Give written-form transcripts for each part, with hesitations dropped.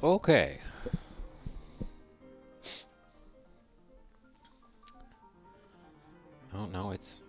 Okay. Oh no, it's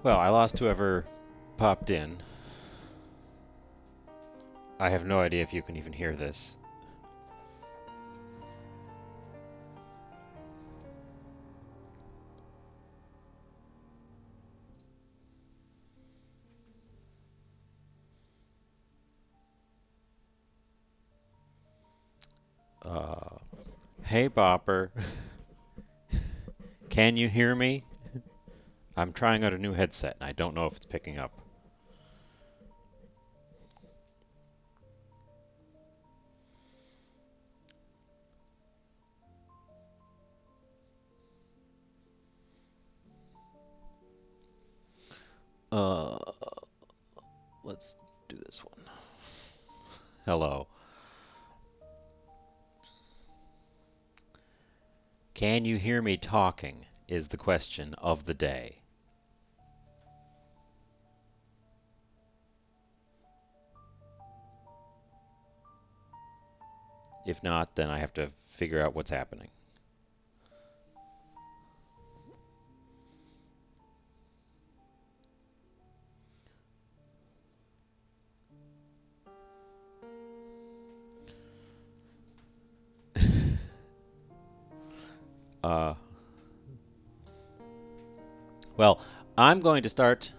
Well, I lost whoever popped in. I have no idea if you can even hear this. Uh, hey, Bopper. Can you hear me? I'm trying out a new headset, and I don't know if it's picking up. Uh, let's do this one. Hello. Can you hear me talking? Is the question of the day. If not, then I have to figure out what's happening. uh, well, I'm going to start.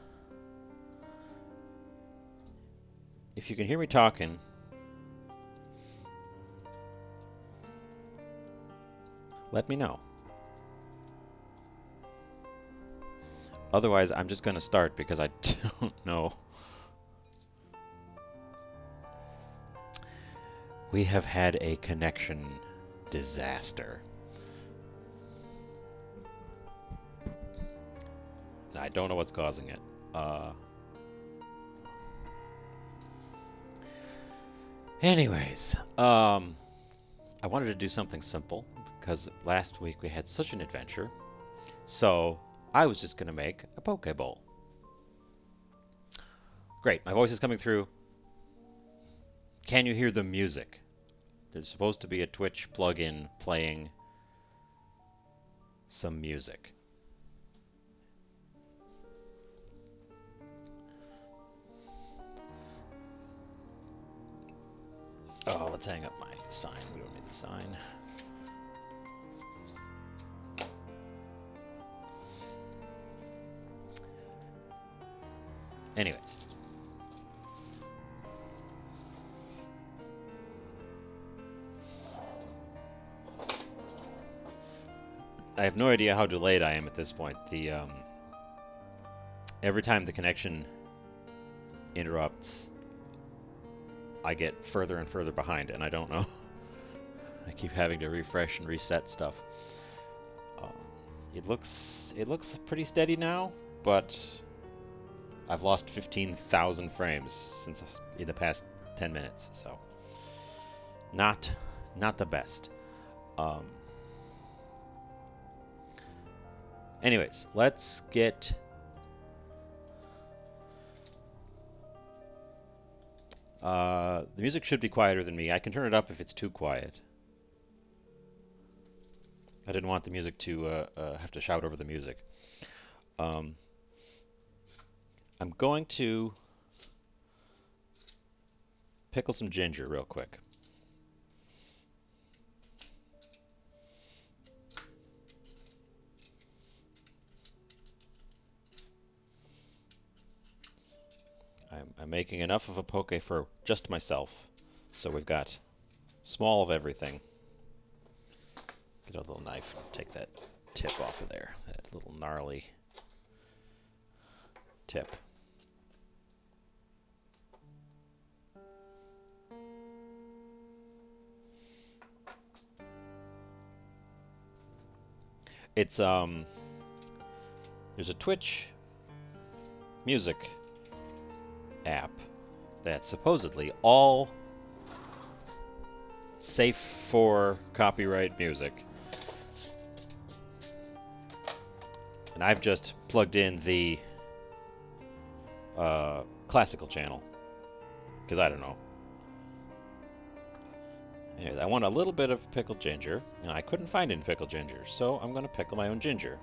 If you can hear me talking, let me know. Otherwise, I'm just going to start because I don't know. We have had a connection disaster. And I don't know what's causing it. Anyways, I wanted to do something simple because last week we had such an adventure. So I was just going to make a Poke Bowl. Great, my voice is coming through. Can you hear the music? There's supposed to be a Twitch plugin playing some music. Oh, let's hang up my sign. We don't need the sign. Anyways. I have no idea how delayed I am at this point. Every time the connection interrupts, I get further and further behind, and I don't know. I keep having to refresh and reset stuff. It looks pretty steady now, but I've lost 15,000 frames since in the past 10 minutes, so not the best. Anyways, let's get the music should be quieter than me. I can turn it up if it's too quiet. I didn't want the music to have to shout over the music. I'm going to pickle some ginger real quick. I'm making enough of a poke for just myself. So we've got small of everything. Get a little knife and take that tip off of there. That little gnarly tip. It's there's a Twitch music app that's supposedly all safe for copyright music. And I've just plugged in the classical channel, because I don't know. Anyways, I want a little bit of pickled ginger, and I couldn't find any pickled ginger, so I'm going to pickle my own ginger.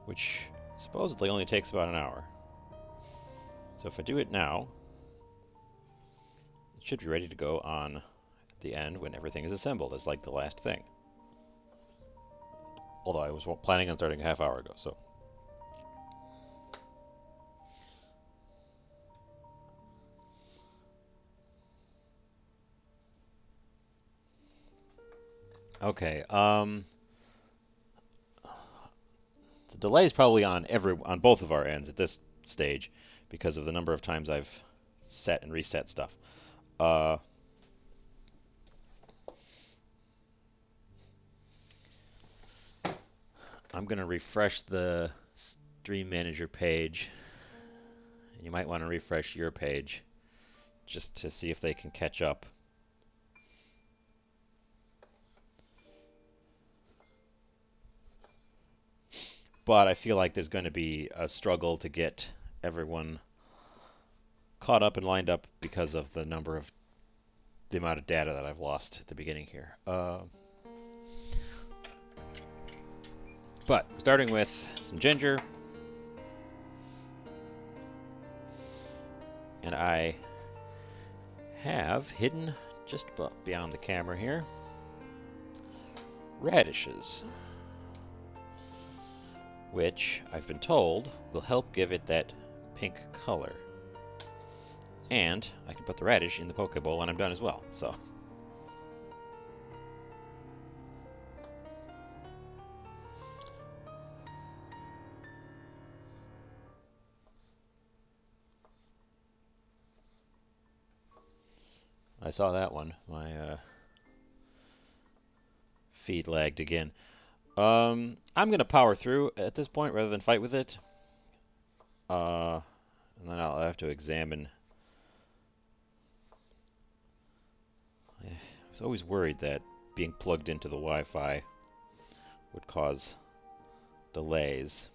Which supposedly only takes about an hour. So if I do it now, it should be ready to go on at the end when everything is assembled. It's like the last thing. Although I was planning on starting a half hour ago, so. Okay, the delay is probably on both of our ends at this stage because of the number of times I've set and reset stuff. I'm going to refresh the Stream Manager page. You might want to refresh your page just to see if they can catch up. But I feel like there's going to be a struggle to get everyone caught up and lined up because of the amount of data that I've lost at the beginning here. But starting with some ginger, and I have hidden just beyond the camera here radishes, which I've been told will help give it that pink color. And I can put the radish in the poke bowl when I'm done as well. So I saw that one. My feed lagged again. I'm gonna power through at this point rather than fight with it. And then I'll have to examine. I was always worried that being plugged into the Wi-Fi would cause delays.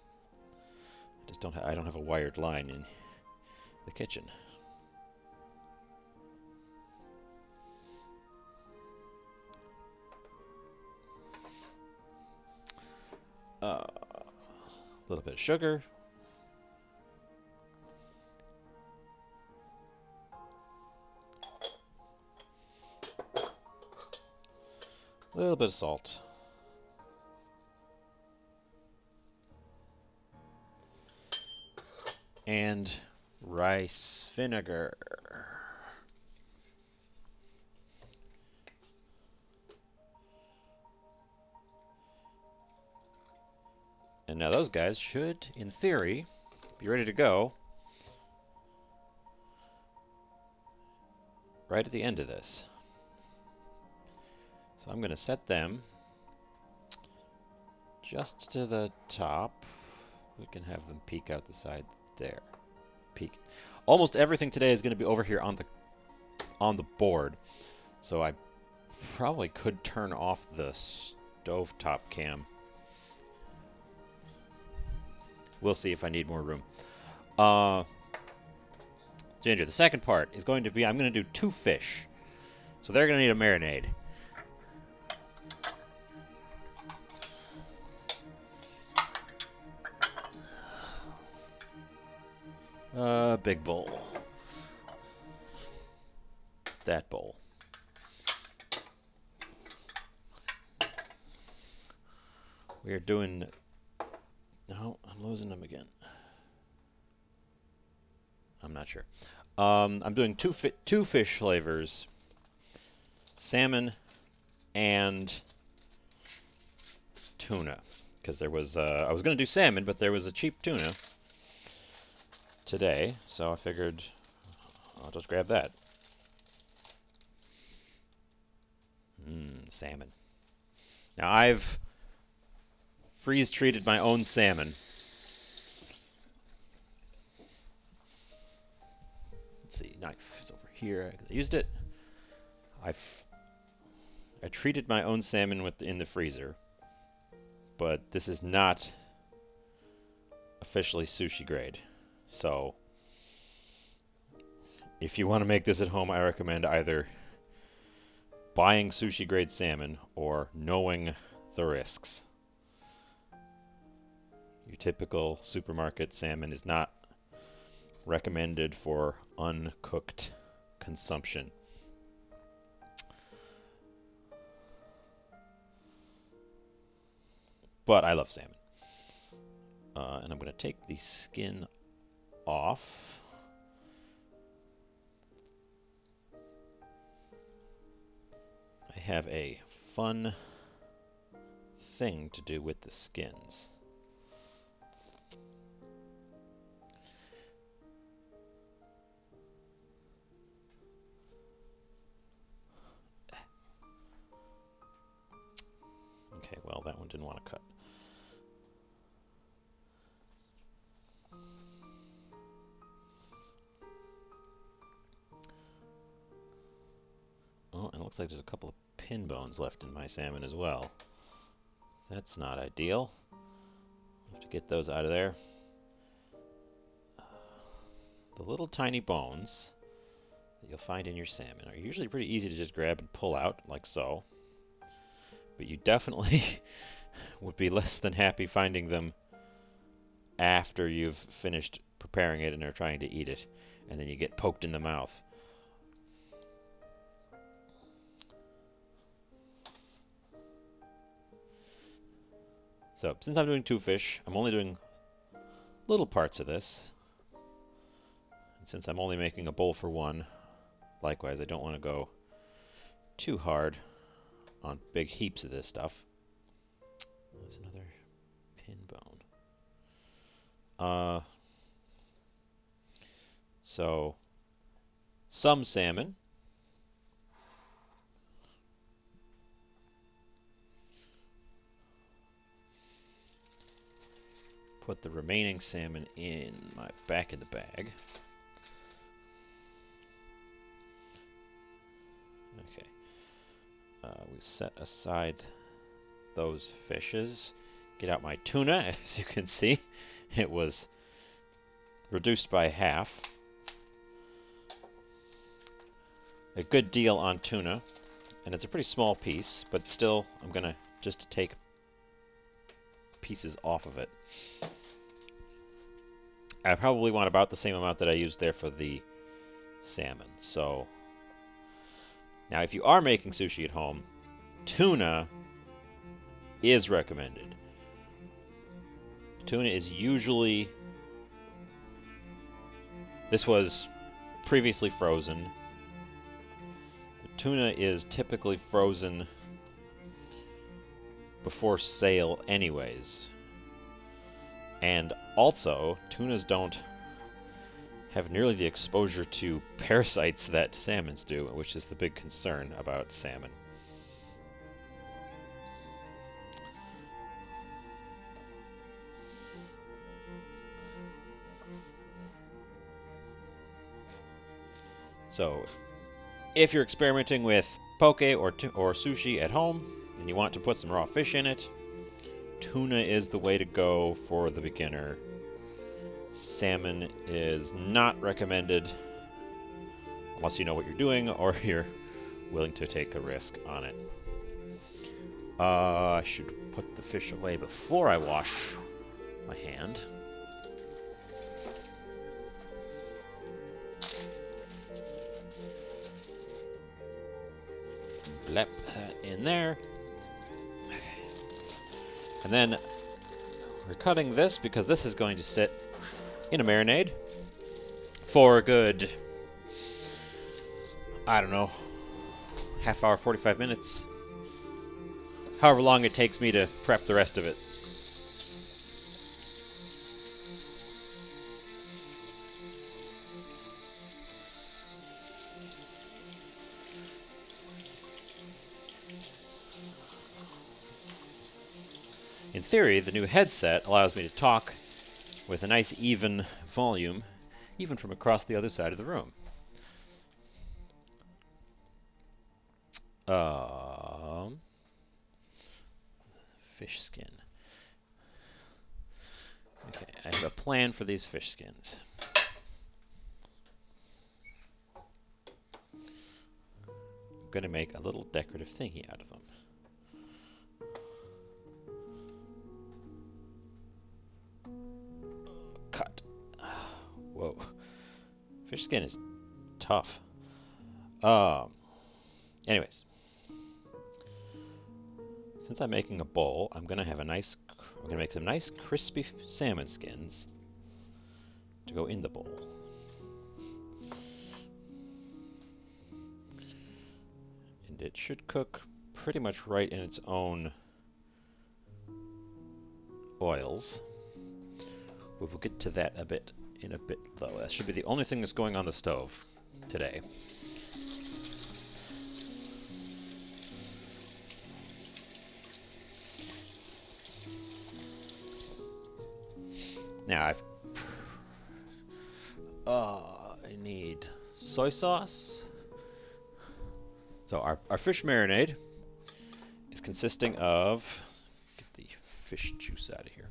I don't have a wired line in the kitchen. A little bit of sugar. A little bit of salt. And rice vinegar. And now those guys should, in theory, be ready to go right at the end of this. So I'm going to set them just to the top. We can have them peek out the side there. Peek. Almost everything today is going to be over here on the board. So I probably could turn off the stovetop cam. We'll see if I need more room. Ginger, the second part is going to be, I'm going to do 2 fish. So they're going to need a marinade. Big bowl. That bowl. We are doing... No, I'm losing them again. I'm not sure. I'm doing two fish flavors. Salmon and tuna. Because there was... I was going to do salmon, but there was a cheap tuna today, so I figured I'll just grab that. salmon. Now I've freeze treated my own salmon. Let's see, knife is over here. I used it. I treated my own salmon in the freezer, but this is not officially sushi grade. So if you want to make this at home, I recommend either buying sushi grade salmon or knowing the risks. Your typical supermarket salmon is not recommended for uncooked consumption. But I love salmon. And I'm going to take the skin off. I have a fun thing to do with the skins. Okay, well, that one didn't want to cut. Oh, and it looks like there's a couple of pin bones left in my salmon as well. That's not ideal. I'll have to get those out of there. The little tiny bones that you'll find in your salmon are usually pretty easy to just grab and pull out, like so. But you definitely would be less than happy finding them after you've finished preparing it and are trying to eat it, and then you get poked in the mouth. So, since I'm doing two fish, I'm only doing little parts of this. And since I'm only making a bowl for one, likewise, I don't want to go too hard on big heaps of this stuff. There's another pin bone. So, some salmon. Put the remaining salmon in my back of the bag. Okay. We set aside those fishes. Get out my tuna. As you can see, it was reduced by half. A good deal on tuna, and it's a pretty small piece, but still I'm gonna just take pieces off of it. I probably want about the same amount that I used there for the salmon. So now if you are making sushi at home, tuna is recommended. Tuna is usually, this was previously frozen. Tuna is typically frozen before sale anyways. And also, tunas don't have nearly the exposure to parasites that salmons do, which is the big concern about salmon. So, if you're experimenting with poke or sushi at home and you want to put some raw fish in it, tuna is the way to go for the beginner. Salmon is not recommended unless you know what you're doing or you're willing to take a risk on it. I should put the fish away before I wash my hand. Blep that in there. And then we're cutting this because this is going to sit in a marinade for a good, I don't know, half hour, 45 minutes. However long it takes me to prep the rest of it. In theory, the new headset allows me to talk with a nice even volume, even from across the other side of the room. Fish skin. Okay, I have a plan for these fish skins. I'm going to make a little decorative thingy out of them. Cut. Whoa. Fish skin is tough. Anyways. Since I'm making a bowl, I'm going to make some nice crispy salmon skins to go in the bowl. And it should cook pretty much right in its own oils. We will get to that in a bit though. That should be the only thing that's going on the stove today. Now I need soy sauce. So our fish marinade is consisting of, get the fish juice out of here.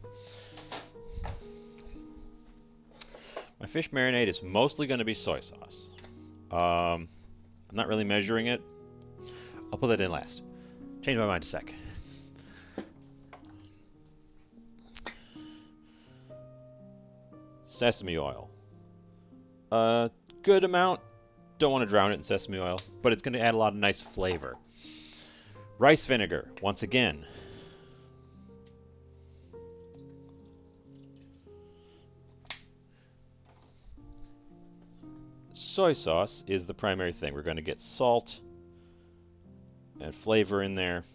My fish marinade is mostly going to be soy sauce. I'm not really measuring it. I'll put that in last. Change my mind a sec. Sesame oil. A good amount. Don't want to drown it in sesame oil, but it's going to add a lot of nice flavor. Rice vinegar, once again. Soy sauce is the primary thing. We're going to get salt and flavor in there.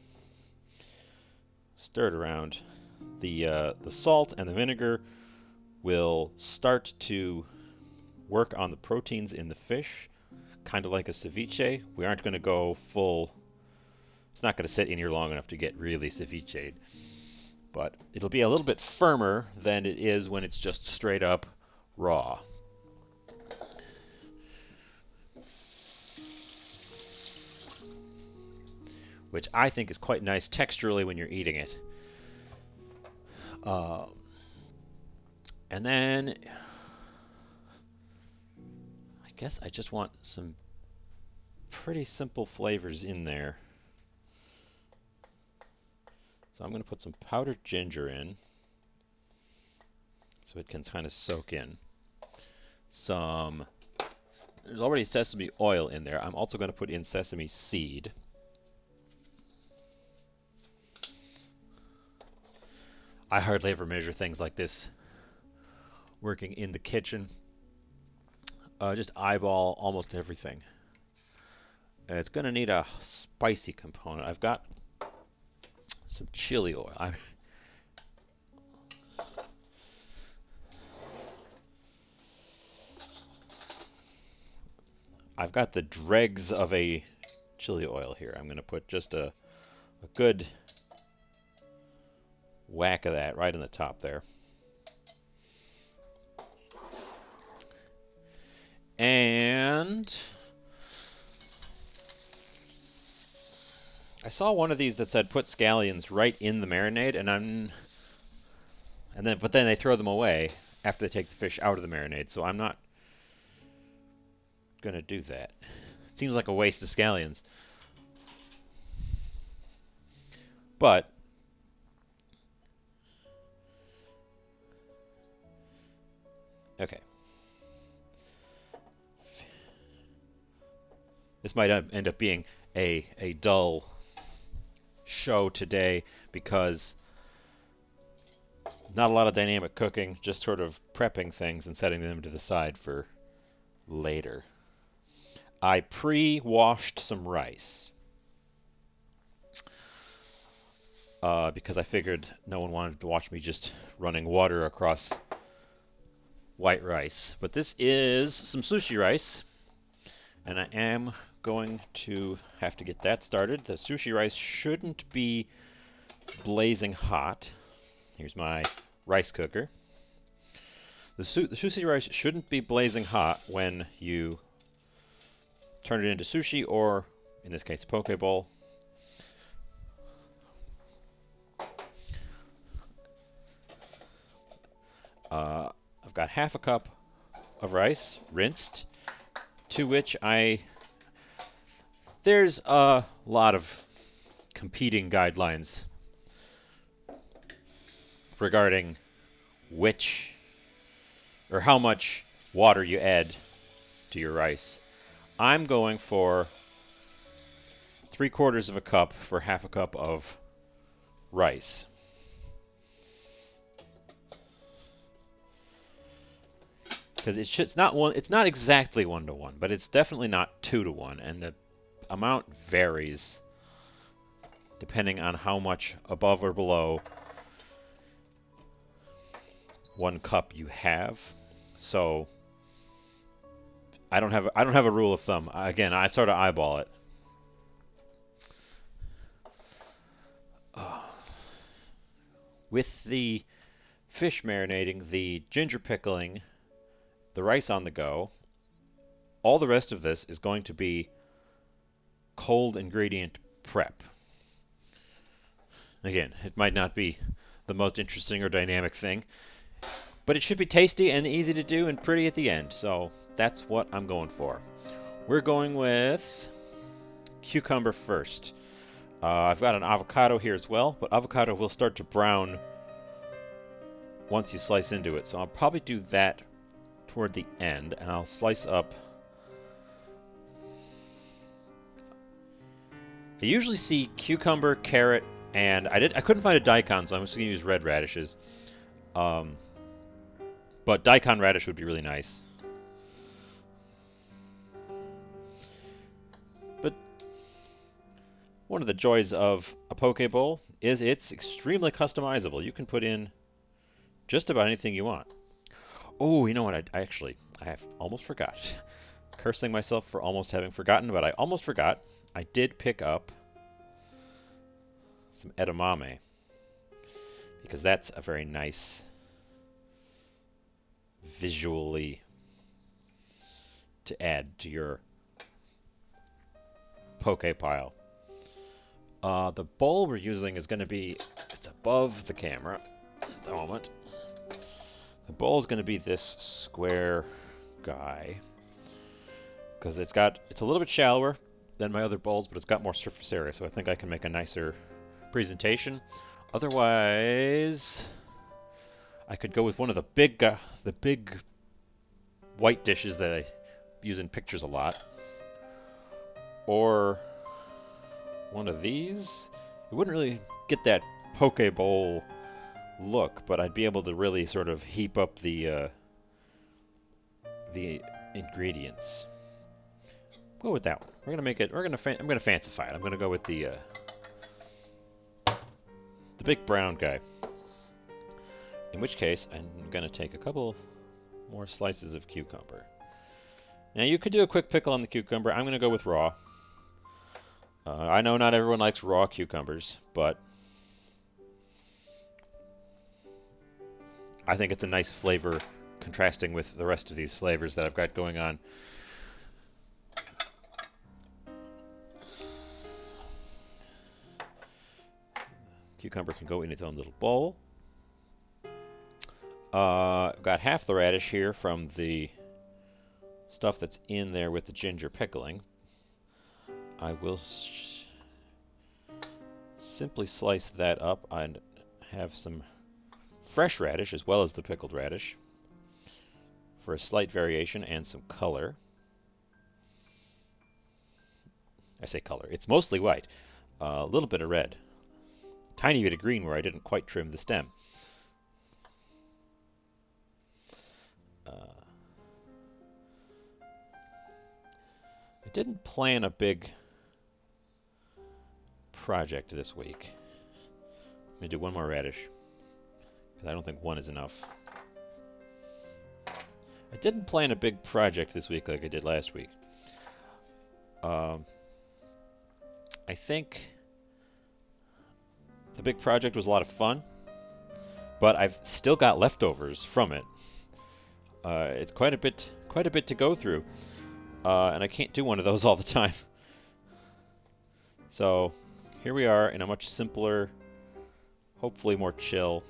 Stir it around. The salt and the vinegar will start to work on the proteins in the fish, kind of like a ceviche. We aren't going to go full. It's not going to sit in here long enough to get really ceviche'd, but it'll be a little bit firmer than it is when it's just straight up raw. Which I think is quite nice texturally when you're eating it. And then I guess I just want some pretty simple flavors in there. So I'm going to put some powdered ginger in so it can kind of soak in. There's already sesame oil in there. I'm also going to put in sesame seed. I hardly ever measure things like this working in the kitchen. Just eyeball almost everything. It's going to need a spicy component. I've got some chili oil. I've got the dregs of a chili oil here. I'm going to put just a good whack of that right in the top there. And I saw one of these that said put scallions right in the marinade, but then they throw them away after they take the fish out of the marinade. So I'm not gonna do that. It seems like a waste of scallions. But okay. This might end up being a dull show today because not a lot of dynamic cooking, just sort of prepping things and setting them to the side for later. I pre-washed some rice because I figured no one wanted to watch me just running water across white rice. But this is some sushi rice, and I am going to get that started. The sushi rice shouldn't be blazing hot. Here's my rice cooker. The sushi rice shouldn't be blazing hot when you turn it into sushi, or in this case, poke bowl. I've got half a cup of rice, rinsed, to which there's a lot of competing guidelines regarding which or how much water you add to your rice. I'm going for 3/4 of a cup for half a cup of rice. Because it's not exactly 1-to-1, but it's definitely not 2-to-1, and the amount varies depending on how much above or below 1 cup you have. So I don't have a rule of thumb. Again, I sort of eyeball it. With the fish marinating, the ginger pickling, the rice on the go, all the rest of this is going to be cold ingredient prep. Again, it might not be the most interesting or dynamic thing, but it should be tasty and easy to do and pretty at the end, so that's what I'm going for. We're going with cucumber first. I've got an avocado here as well, but avocado will start to brown once you slice into it, so I'll probably do that toward the end, and I'll slice up. I usually see cucumber, carrot, and I couldn't find a daikon, so I'm just going to use red radishes. But daikon radish would be really nice. But one of the joys of a poke bowl is it's extremely customizable. You can put in just about anything you want. Oh, you know what? I have almost forgot. Cursing myself for almost having forgotten, but I almost forgot. I did pick up some edamame, because that's a very nice visually to add to your poke pile. The bowl we're using is going to be, it's above the camera at the moment. The bowl is going to be this square guy, because it's a little bit shallower than my other bowls, but it's got more surface area, so I think I can make a nicer presentation. Otherwise, I could go with one of the big white dishes that I use in pictures a lot, or one of these. It wouldn't really get that poke bowl look, but I'd be able to really sort of heap up the ingredients. Go with that one. We're gonna make it. I'm gonna fancify it. I'm gonna go with the big brown guy. In which case, I'm gonna take a couple more slices of cucumber. Now you could do a quick pickle on the cucumber. I'm gonna go with raw. I know not everyone likes raw cucumbers, but I think it's a nice flavor contrasting with the rest of these flavors that I've got going on. Cucumber can go in its own little bowl. I've got half the radish here from the stuff that's in there with the ginger pickling. I will simply slice that up and have some fresh radish as well as the pickled radish for a slight variation and some color. I say color. It's mostly white. A little bit of red. Tiny bit of green where I didn't quite trim the stem. I didn't plan a big project this week. I'm going to do one more radish, because I don't think one is enough. I didn't plan a big project this week like I did last week. I think the big project was a lot of fun. but I've still got leftovers from it. It's quite a bit to go through, and I can't do one of those all the time. So here we are in a much simpler, hopefully more chill.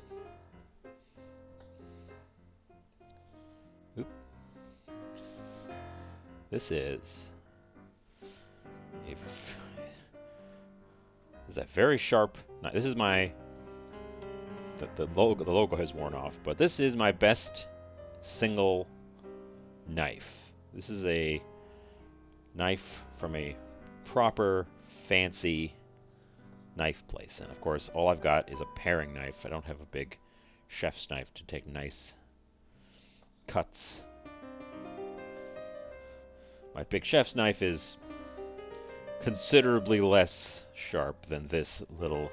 Oop. This is a very sharp. This is my the logo has worn off, but this is my best single knife. This is a knife from a proper fancy knife place, and of course all I've got is a paring knife. I don't have a big chef's knife to take nice cuts. My big chef's knife is considerably less sharp than this little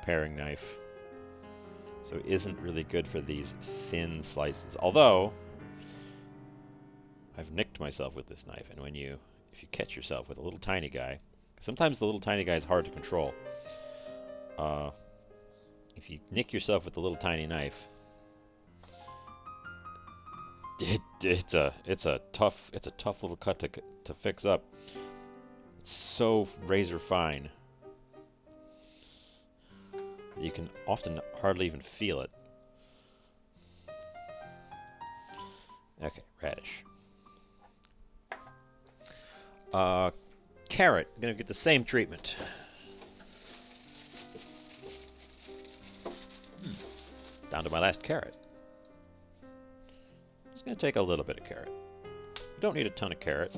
paring knife, so it isn't really good for these thin slices. Although I've nicked myself with this knife, and if you catch yourself with a little tiny guy, sometimes the little tiny guy is hard to control. If you nick yourself with the little tiny knife, it's a tough little cut to fix up. It's so razor fine. You can often hardly even feel it. Okay, radish. Carrot, gonna get the same treatment. Down to my last carrot. Just gonna take a little bit of carrot. You don't need a ton of carrot.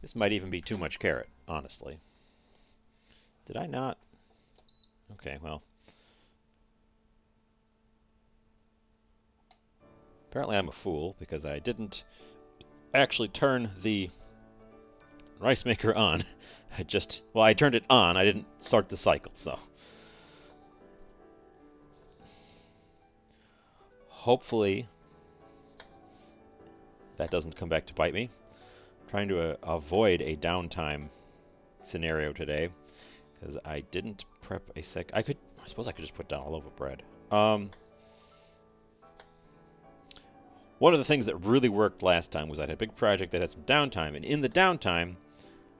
This might even be too much carrot, honestly. Did I not? Okay, well. Apparently I'm a fool because I didn't actually turn the rice maker on. I turned it on, I didn't start the cycle, so. Hopefully that doesn't come back to bite me. I'm trying to avoid a downtime scenario today because I didn't prep a sec. I suppose I could just put down all over bread. One of the things that really worked last time was I had a big project that had some downtime, and in the downtime,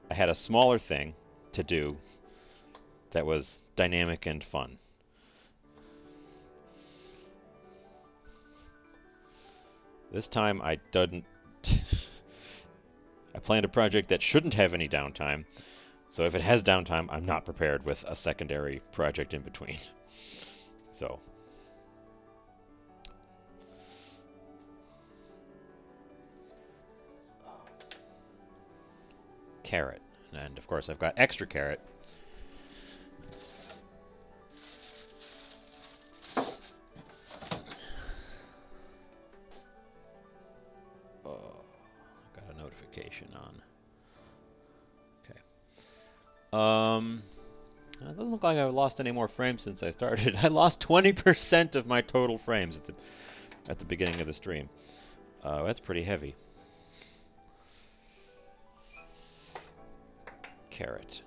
I had a smaller thing to do that was dynamic and fun. This time I didn't. I planned a project that shouldn't have any downtime, so if it has downtime, I'm not prepared with a secondary project in between. So. Carrot. And of course I've got extra carrot. Oh, got a notification on. Okay. It doesn't look like I've lost any more frames since I started. I lost 20% of my total frames at the beginning of the stream. That's pretty heavy. Carrot.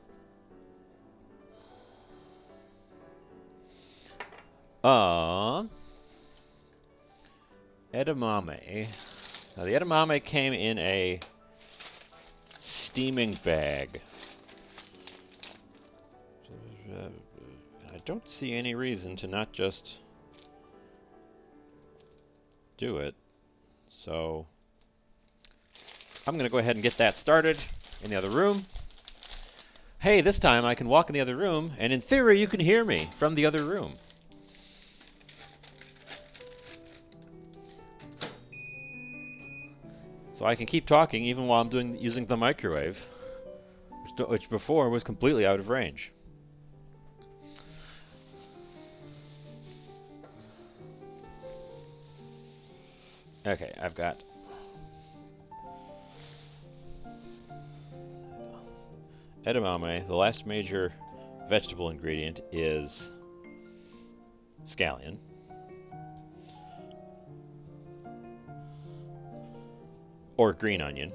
Edamame. Now the edamame came in a steaming bag. I don't see any reason to not just do it. So I'm going to go ahead and get that started in the other room. Hey, this time I can walk in the other room, and in theory you can hear me from the other room. So I can keep talking even while I'm using the microwave, which before was completely out of range. Okay, I've got edamame. The last major vegetable ingredient is scallion. Or green onion.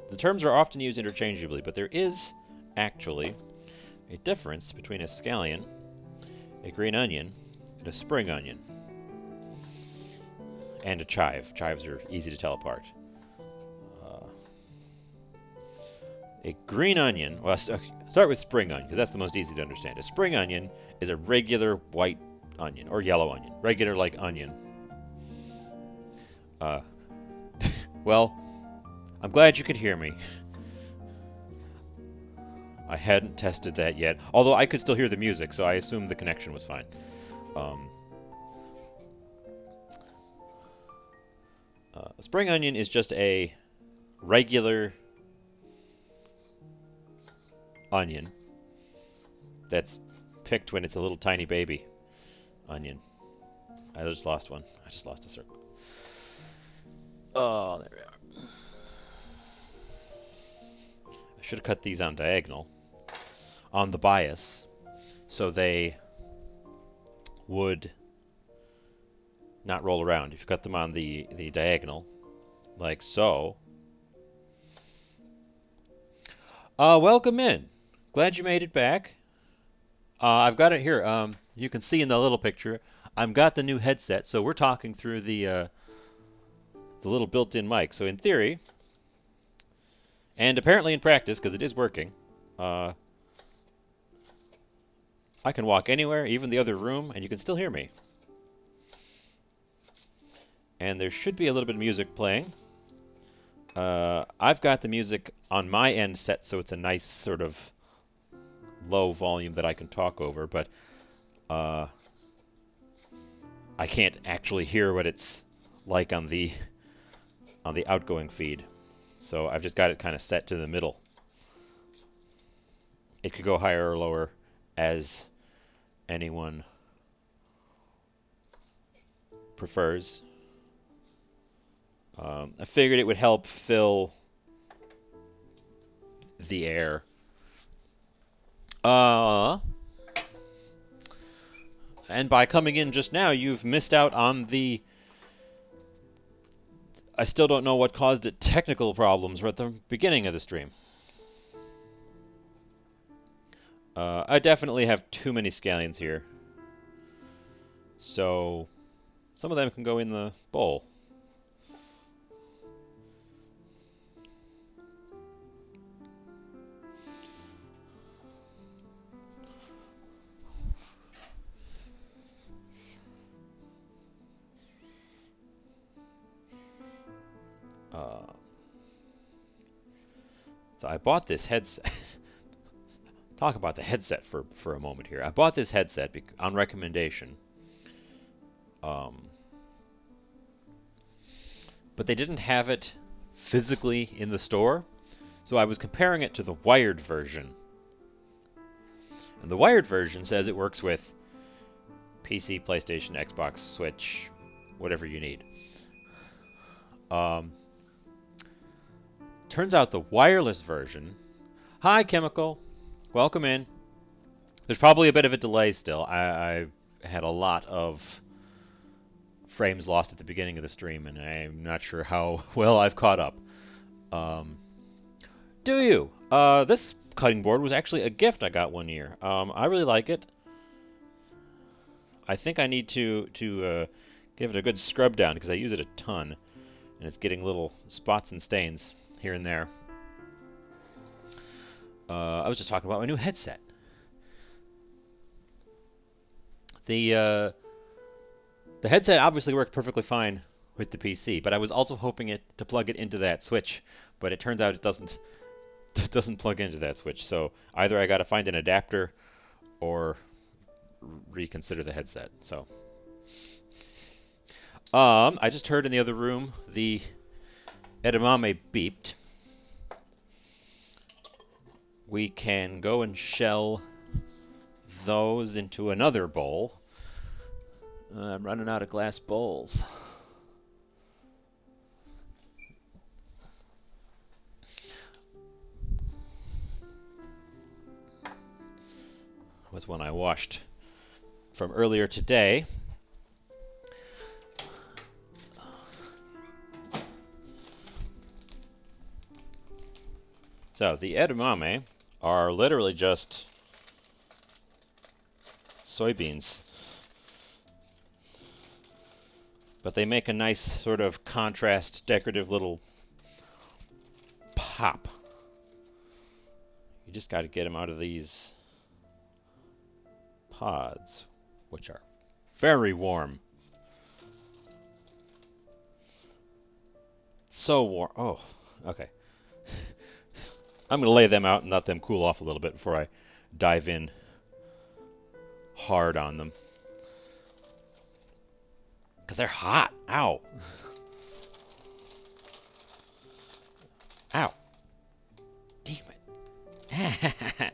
the terms are often used interchangeably, but there is actually a difference between a scallion, a green onion, and a spring onion. And a chive. Chives are easy to tell apart. A green onion, well, start with spring onion, because that's the most easy to understand. A spring onion is a regular white onion, or yellow onion. Regular like onion. Well, I'm glad you could hear me. I hadn't tested that yet, although I could still hear the music, so I assumed the connection was fine. A spring onion is just a regular onion that's picked when it's a little tiny baby onion. I just lost one. I just lost a circle. Oh, there we are. I should have cut these on diagonal on the bias so they would not roll around. If you cut them on the diagonal, like so. Welcome in. Glad you made it back. I've got it here. You can see in the little picture, I've got the new headset, so we're talking through the little built-in mic. So in theory, and apparently in practice, because it is working, I can walk anywhere, even the other room, and you can still hear me. And there should be a little bit of music playing. I've got the music on my end set so it's a nice sort of low volume that I can talk over, but I can't actually hear what it's like on the outgoing feed. So I've just got it kind of set to the middle. It could go higher or lower as anyone prefers. I figured it would help fill the air. And by coming in just now, you've missed out on the... I still don't know what caused it technical problems right at the beginning of the stream. I definitely have too many scallions here. So some of them can go in the bowl. So I bought this headset. Talk about the headset for a moment here. I bought this headset on recommendation. But they didn't have it physically in the store. So I was comparing it to the wired version. And the wired version says it works with PC, PlayStation, Xbox, Switch, whatever you need. Turns out the wireless version... Hi, Chemical. Welcome in. There's probably a bit of a delay still. I had a lot of frames lost at the beginning of the stream, and I'm not sure how well I've caught up. Do you? This cutting board was actually a gift I got one year. I really like it. I think I need to give it a good scrub down because I use it a ton, and it's getting little spots and stains here and there. I was just talking about my new headset. The headset obviously worked perfectly fine with the PC, but I was also hoping to plug it into that switch, but it turns out it doesn't plug into that switch. So either I got to find an adapter or reconsider the headset. So I just heard in the other room the edamame beeped. We can go and shell those into another bowl. I'm running out of glass bowls. Was one I washed from earlier today. So the edamame are literally just soybeans, but they make a nice sort of contrast, decorative little pop. You just got to get them out of these pods, which are very warm. So warm. Oh, okay. I'm going to lay them out and let them cool off a little bit before I dive in hard on them. Because they're hot. Ow. Ow. Damn it.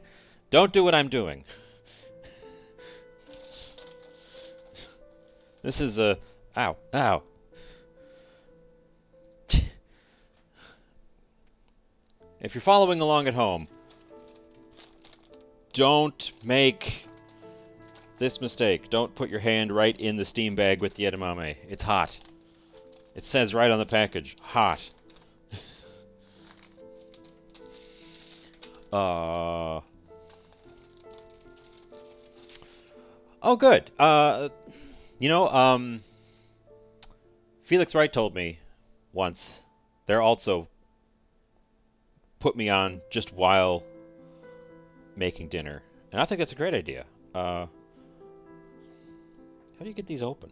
Don't do what I'm doing. This is a... Ow. Ow. If you're following along at home, don't make this mistake. Don't put your hand right in the steam bag with the edamame. It's hot. It says right on the package, hot. Oh, good. You know, Felix Wright told me once, they're also put me on just while making dinner. And I think that's a great idea. How do you get these open?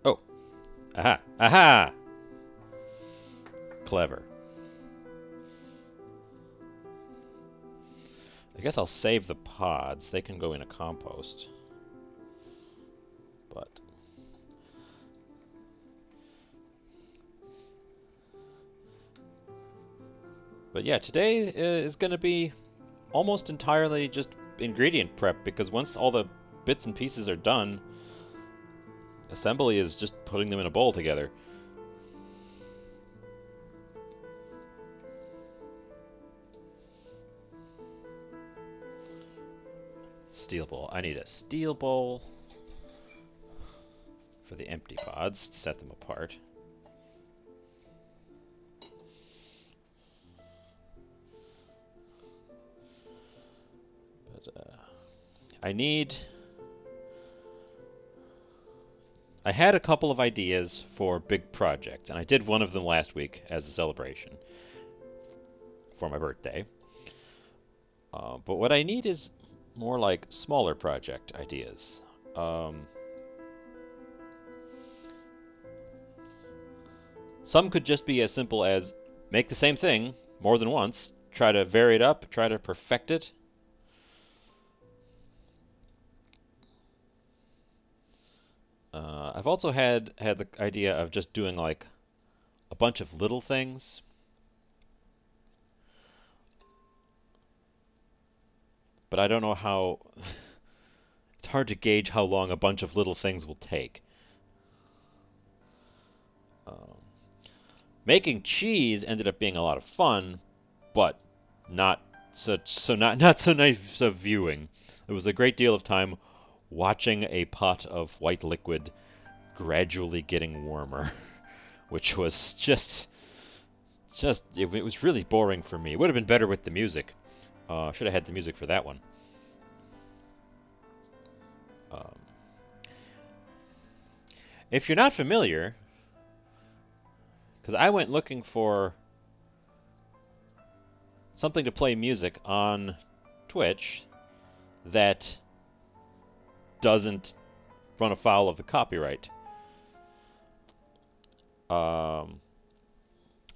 Oh. Aha. Aha! Clever. I guess I'll save the pods. They can go in a compost. But yeah, today is going to be almost entirely just ingredient prep, because once all the bits and pieces are done, assembly is just putting them in a bowl together. Steel bowl. I need a steel bowl for the empty pods to set them apart. I had a couple of ideas for big projects, and I did one of them last week as a celebration for my birthday. But what I need is more like smaller project ideas. Some could just be as simple as make the same thing more than once, try to vary it up, try to perfect it. I've also had the idea of just doing like a bunch of little things. But I don't know how... It's hard to gauge how long a bunch of little things will take. Making cheese ended up being a lot of fun, but not so nice of viewing. There was a great deal of time watching a pot of white liquid gradually getting warmer, which was just it was really boring for me. It would have been better with the music. Should have had the music for that one. If you're not familiar, because I went looking for something to play music on Twitch that doesn't run afoul of the copyright. And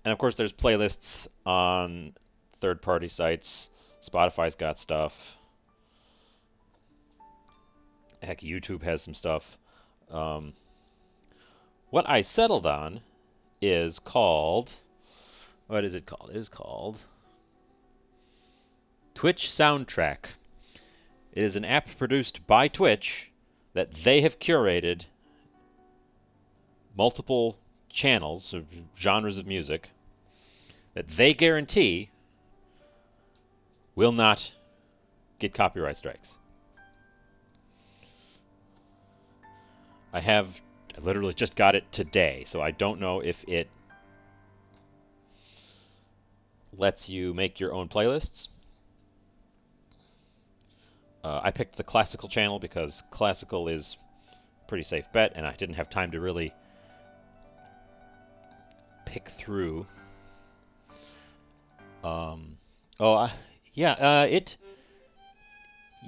of course there's playlists on third-party sites. Spotify's got stuff. Heck, YouTube has some stuff. What I settled on is called... What is it called? It is called Twitch Soundtrack. It is an app produced by Twitch that they have curated multiple channels of genres of music that they guarantee will not get copyright strikes. I literally just got it today, so I don't know if it lets you make your own playlists. I picked the classical channel because classical is a pretty safe bet, and I didn't have time to really pick through. It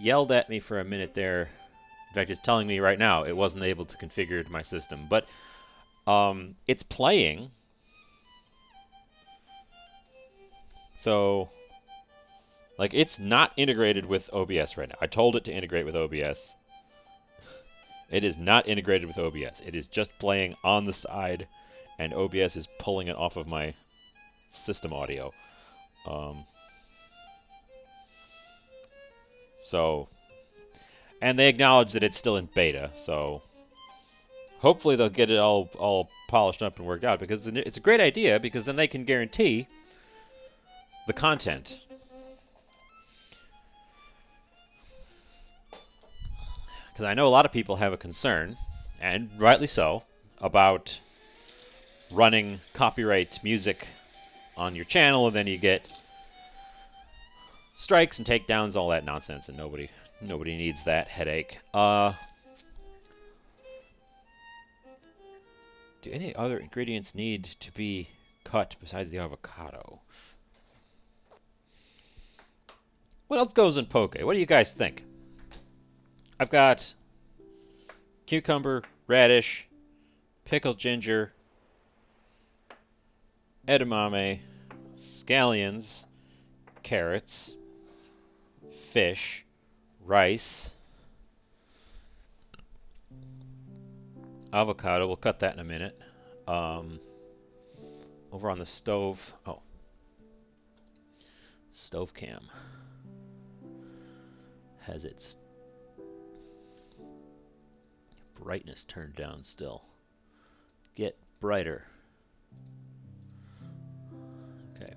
yelled at me for a minute there. In fact, it's telling me right now it wasn't able to configure my system, but it's playing. So, like, it's not integrated with OBS right now. I told it to integrate with OBS. It is not integrated with OBS. It is just playing on the side, and OBS is pulling it off of my system audio. And they acknowledge that it's still in beta, so hopefully they'll get it all polished up and worked out, because it's a great idea, because then they can guarantee the content. Because I know a lot of people have a concern, and rightly so, about running copyright music on your channel, and then you get strikes and takedowns, all that nonsense, and nobody needs that headache. Do any other ingredients need to be cut besides the avocado? What else goes in poke? What do you guys think? I've got cucumber, radish, pickled ginger, edamame, scallions, carrots, fish, rice, avocado. We'll cut that in a minute. Over on the stove. Oh, stove cam has its brightness turned down still. Get brighter. Okay.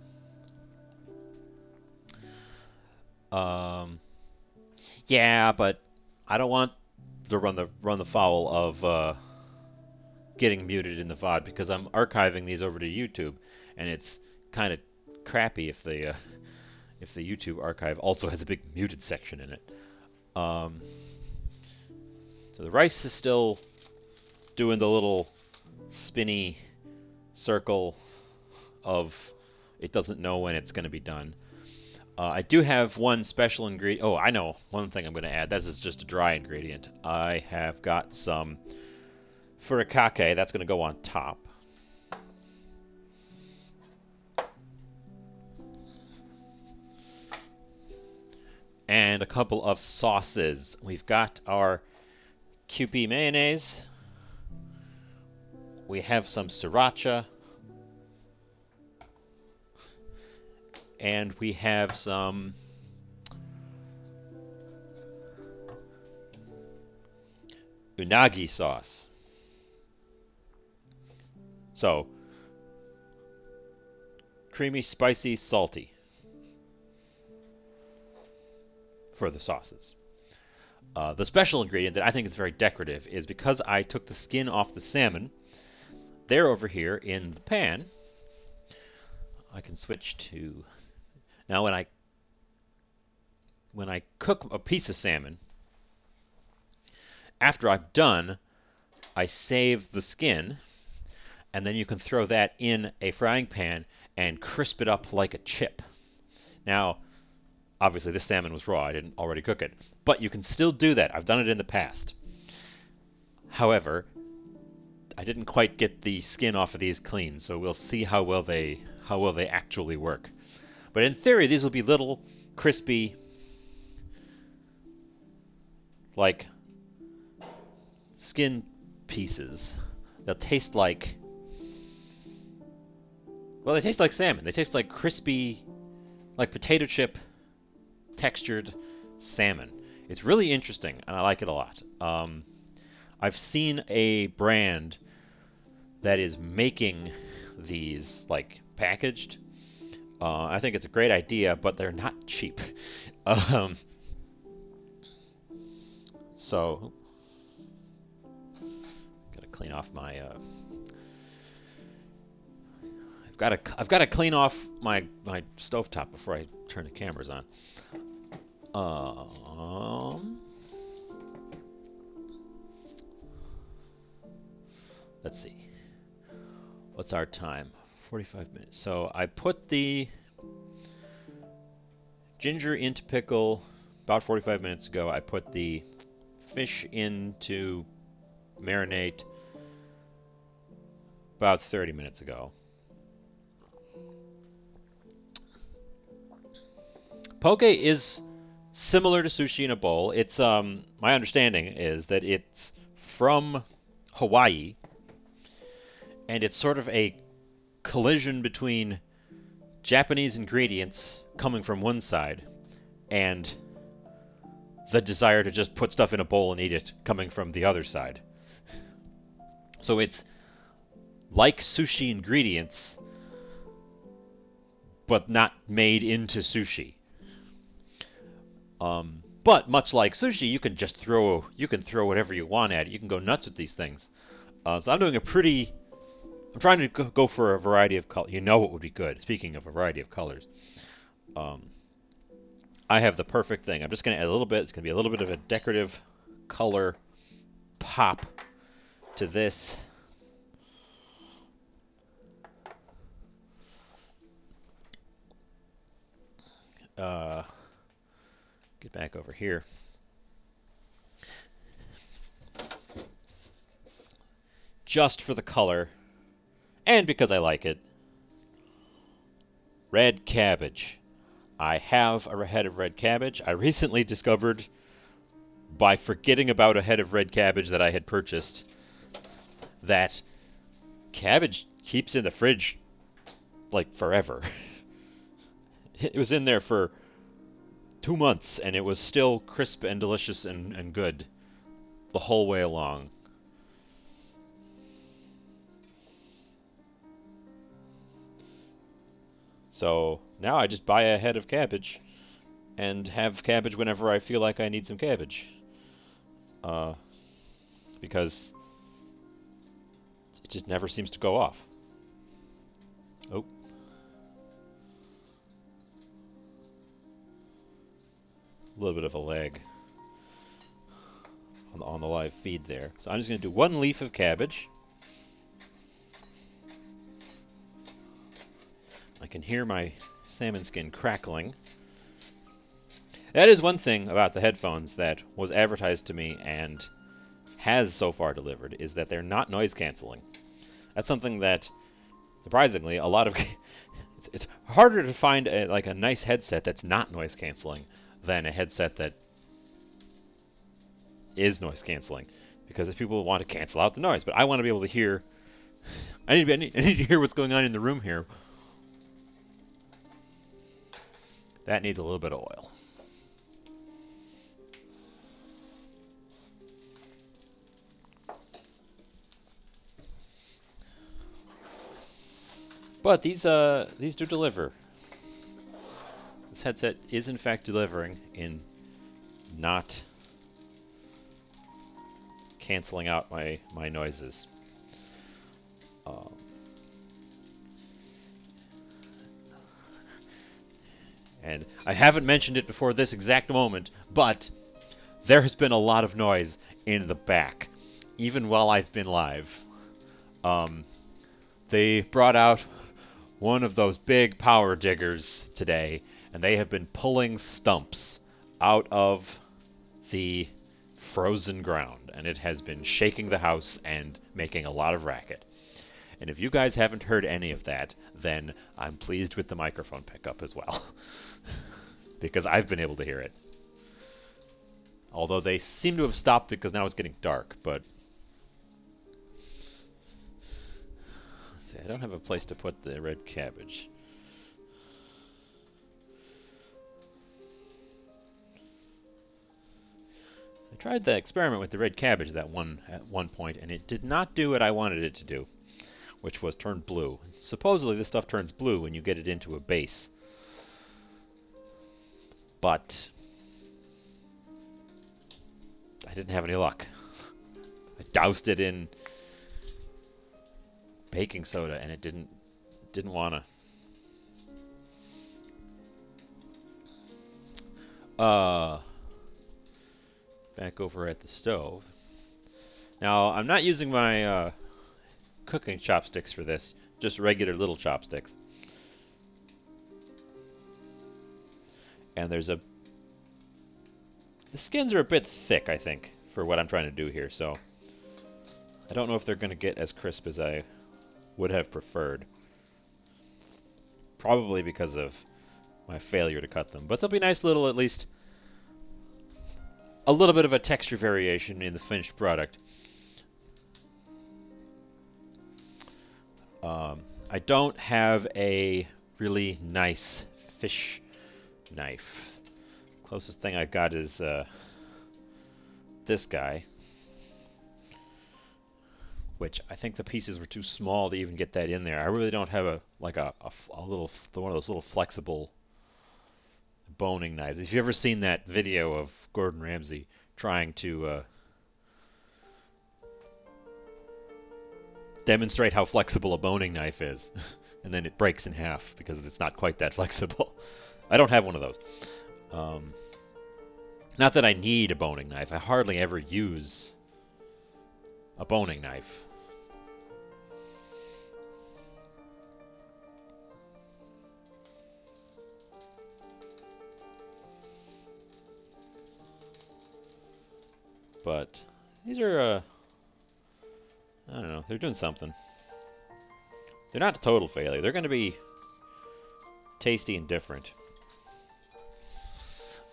Yeah, but I don't want to run the foul of getting muted in the VOD, because I'm archiving these over to YouTube, and it's kind of crappy if the YouTube archive also has a big muted section in it. So the rice is still doing the little spinny circle of it doesn't know when it's going to be done. I do have one special ingredient. Oh, I know one thing I'm going to add. This is just a dry ingredient. I have got some furikake. That's going to go on top. And a couple of sauces. We've got our Kewpie mayonnaise. We have some sriracha. And we have some unagi sauce. So, creamy, spicy, salty for the sauces. The special ingredient that I think is very decorative is, because I took the skin off the salmon, they're over here in the pan. I can switch to... Now when I cook a piece of salmon, after I'm done, I save the skin, and then you can throw that in a frying pan and crisp it up like a chip. Now, obviously this salmon was raw, I didn't already cook it, but you can still do that. I've done it in the past. However, I didn't quite get the skin off of these clean, so we'll see how well they actually work. But in theory, these will be little, crispy, like skin pieces. They'll taste like... Well, they taste like salmon. They taste like crispy, like potato chip textured salmon. It's really interesting, and I like it a lot. I've seen a brand that is making these, like, packaged. I think it's a great idea, but they're not cheap. So, gotta clean off my... I've I've got to clean off my stovetop before I turn the cameras on. Let's see. What's our time? 45 minutes. So I put the ginger into pickle about 45 minutes ago. I put the fish into marinate about 30 minutes ago. Poke is similar to sushi in a bowl. It's my understanding is that it's from Hawaii, and it's sort of a collision between Japanese ingredients coming from one side and the desire to just put stuff in a bowl and eat it coming from the other side. So it's like sushi ingredients, but not made into sushi. But much like sushi, you can just throw whatever you want at it. You can go nuts with these things. So I'm trying to go for a variety of colors. You know what would be good. Speaking of a variety of colors, I have the perfect thing. I'm just going to add a little bit. It's going to be a little bit of a decorative color pop to this. Get back over here. Just for the color, and because I like it, red cabbage. I have a head of red cabbage. I recently discovered, by forgetting about a head of red cabbage that I had purchased, that cabbage keeps in the fridge like forever. It was in there for 2 months, and it was still crisp and delicious and good the whole way along. So now I just buy a head of cabbage and have cabbage whenever I feel like I need some cabbage. Because it just never seems to go off. Oh. A little bit of a lag on the live feed there. So I'm just going to do 1 leaf of cabbage. I can hear my salmon skin crackling. That is one thing about the headphones that was advertised to me and has so far delivered, is that they're not noise canceling. That's something that, surprisingly, a lot of it's harder to find a nice headset that's not noise canceling than a headset that is noise canceling, because if people want to cancel out the noise, but I want to be able to hear. I need to hear what's going on in the room here. That needs a little bit of oil. But these do deliver. This headset is in fact delivering in not canceling out my noises. And I haven't mentioned it before this exact moment, but there has been a lot of noise in the back, even while I've been live. They brought out one of those big power diggers today, and they have been pulling stumps out of the frozen ground, and it has been shaking the house and making a lot of racket. And if you guys haven't heard any of that, then I'm pleased with the microphone pickup as well. Because I've been able to hear it. Although they seem to have stopped because now it's getting dark, but... Let's see, I don't have a place to put the red cabbage. I tried the experiment with the red cabbage at one point, and it did not do what I wanted it to do, which was turn blue. Supposedly this stuff turns blue when you get it into a base. But I didn't have any luck. I doused it in baking soda and it didn't didn't want to. Back over at the stove. Now, I'm not using my cooking chopsticks for this, just regular little chopsticks. And the skins are a bit thick, I think, for what I'm trying to do here, so I don't know if they're going to get as crisp as I would have preferred. Probably because of my failure to cut them. But they'll be nice little, at least, a little bit of a texture variation in the finished product. I don't have a really nice fish knife. Closest thing I've got is this guy, which I think the pieces were too small to even get that in there. I really don't have a little one of those little flexible boning knives. If you've ever seen that video of Gordon Ramsay trying to demonstrate how flexible a boning knife is, and then it breaks in half because it's not quite that flexible. I don't have one of those. Not that I need a boning knife. I hardly ever use a boning knife. But these are, I don't know, they're doing something. They're not a total failure. They're going to be tasty and different.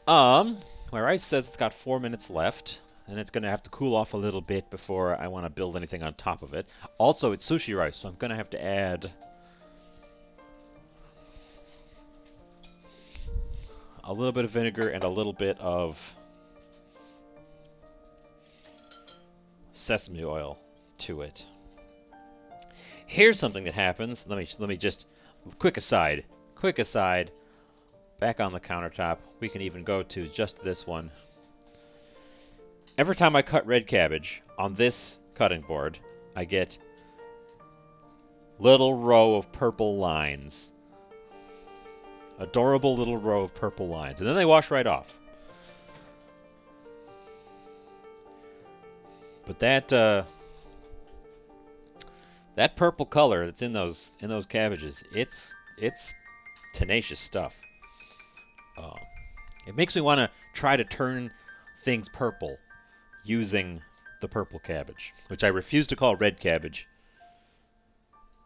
My rice says it's got 4 minutes left, and it's going to have to cool off a little bit before I want to build anything on top of it. Also, it's sushi rice, so I'm going to have to add a little bit of vinegar and a little bit of sesame oil to it. Here's something that happens. Let me just quick aside. Back on the countertop. We can even go to just this one. Every time I cut red cabbage on this cutting board, I get little row of purple lines. Adorable little row of purple lines. And then they wash right off. But that purple color that's in those cabbages, it's tenacious stuff. It makes me want to try to turn things purple using the purple cabbage, which I refuse to call red cabbage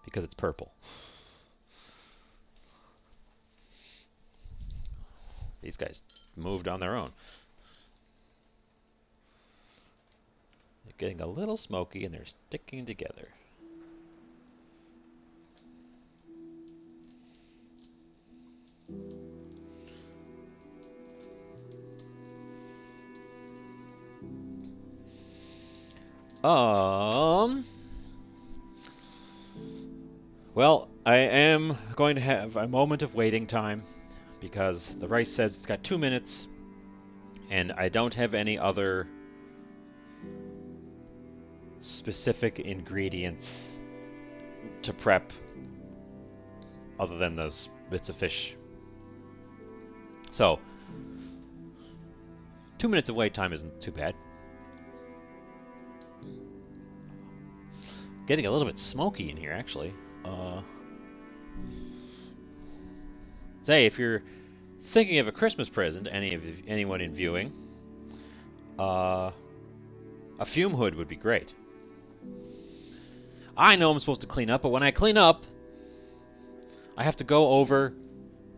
because it's purple. These guys moved on their own. They're getting a little smoky and they're sticking together. Well, I am going to have a moment of waiting time because the rice says it's got 2 minutes and I don't have any other specific ingredients to prep other than those bits of fish. So, 2 minutes of wait time isn't too bad. Getting a little bit smoky in here, actually. Say, if you're thinking of a Christmas present, anyone in viewing, a fume hood would be great. I know I'm supposed to clean up, but when I clean up, I have to go over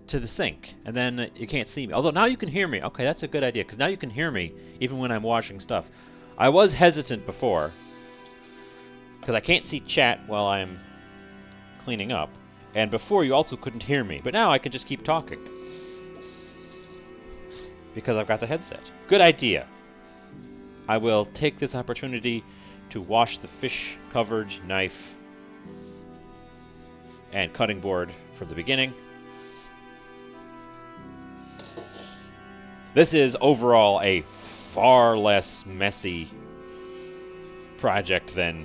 to the sink, and then you can't see me. Although now you can hear me. Okay, that's a good idea, because now you can hear me even when I'm washing stuff. I was hesitant before, because I can't see chat while I'm cleaning up. And before, you also couldn't hear me. But now I can just keep talking. Because I've got the headset. Good idea. I will take this opportunity to wash the fish-covered knife and cutting board from the beginning. This is overall a far less messy project than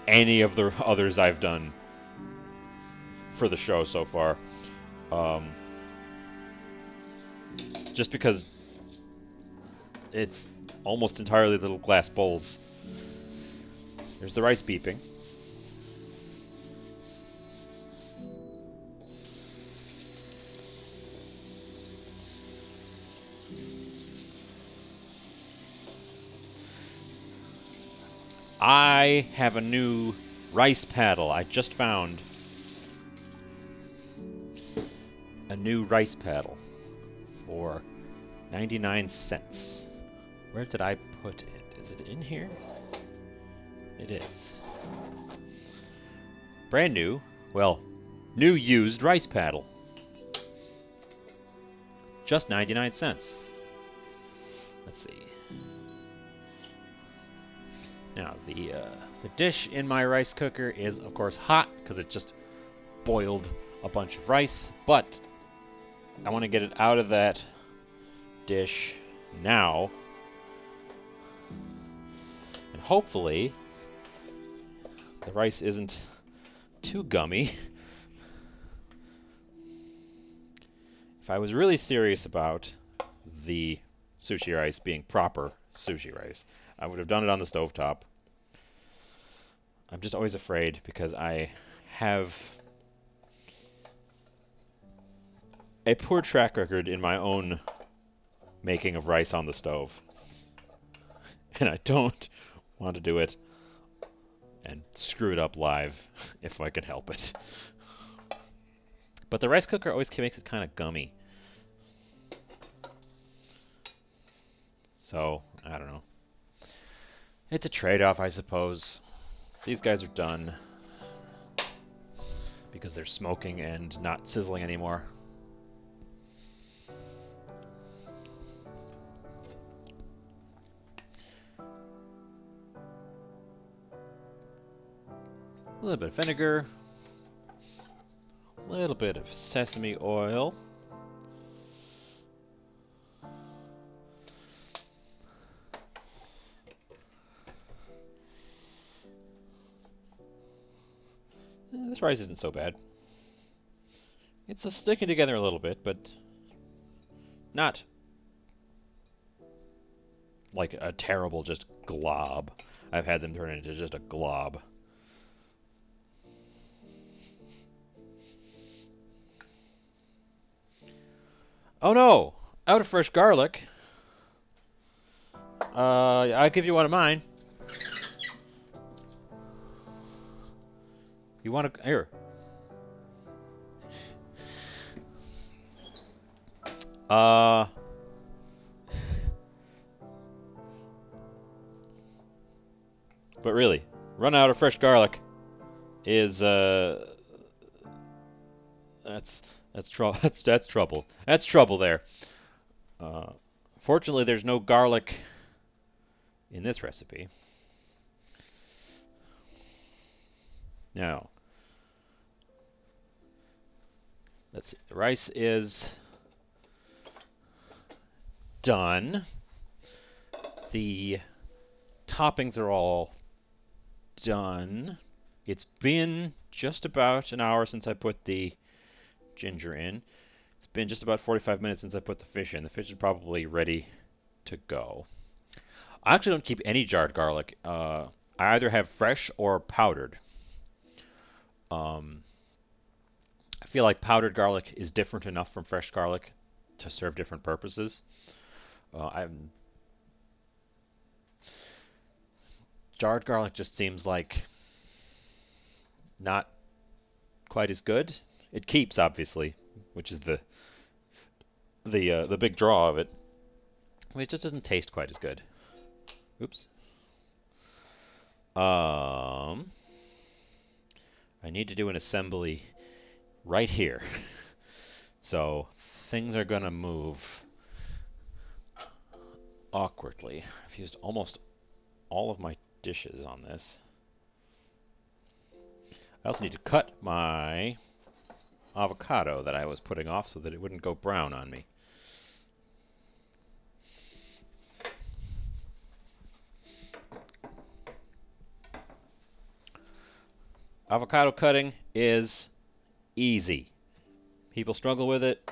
any of the others I've done. for the show so far. Just because it's almost entirely little glass bowls. There's the rice beeping. I have a new rice paddle. I just found a new rice paddle for 99 cents. Where did I put it? Is it in here? It is. Brand new. Well, new used rice paddle. Just 99 cents. Let's see. Now, the dish in my rice cooker is, of course, hot because it just boiled a bunch of rice, but I want to get it out of that dish now, and hopefully the rice isn't too gummy. If I was really serious about the sushi rice being proper sushi rice, I would have done it on the stovetop. I'm just always afraid because I have a poor track record in my own making of rice on the stove. And I don't want to do it and screw it up live if I can help it. But the rice cooker always makes it kind of gummy. So, I don't know. It's a trade-off, I suppose. These guys are done because they're smoking and not sizzling anymore. A little bit of vinegar, a little bit of sesame oil, this rice isn't so bad. It's sticking together a little bit, but not like a terrible just glob. I've had them turn into just a glob. Oh no! Out of fresh garlic. I'll give you one of mine. You want to... Here. But really, run out of fresh garlic is that's trouble. That's trouble. That's trouble there. Fortunately, there's no garlic in this recipe. Now, let's see. The rice is done. The toppings are all done. It's been just about an hour since I put the ginger in. It's been just about 45 minutes since I put the fish in. The fish is probably ready to go. I actually don't keep any jarred garlic. I either have fresh or powdered. I feel like powdered garlic is different enough from fresh garlic to serve different purposes. Jarred garlic just seems like not quite as good. It keeps, obviously, which is the big draw of it. It just doesn't taste quite as good. Oops. I need to do an assembly right here. So things are gonna move awkwardly. I've used almost all of my dishes on this. I also need to cut my avocado that I was putting off so that it wouldn't go brown on me. Avocado cutting is Easy. People struggle with it.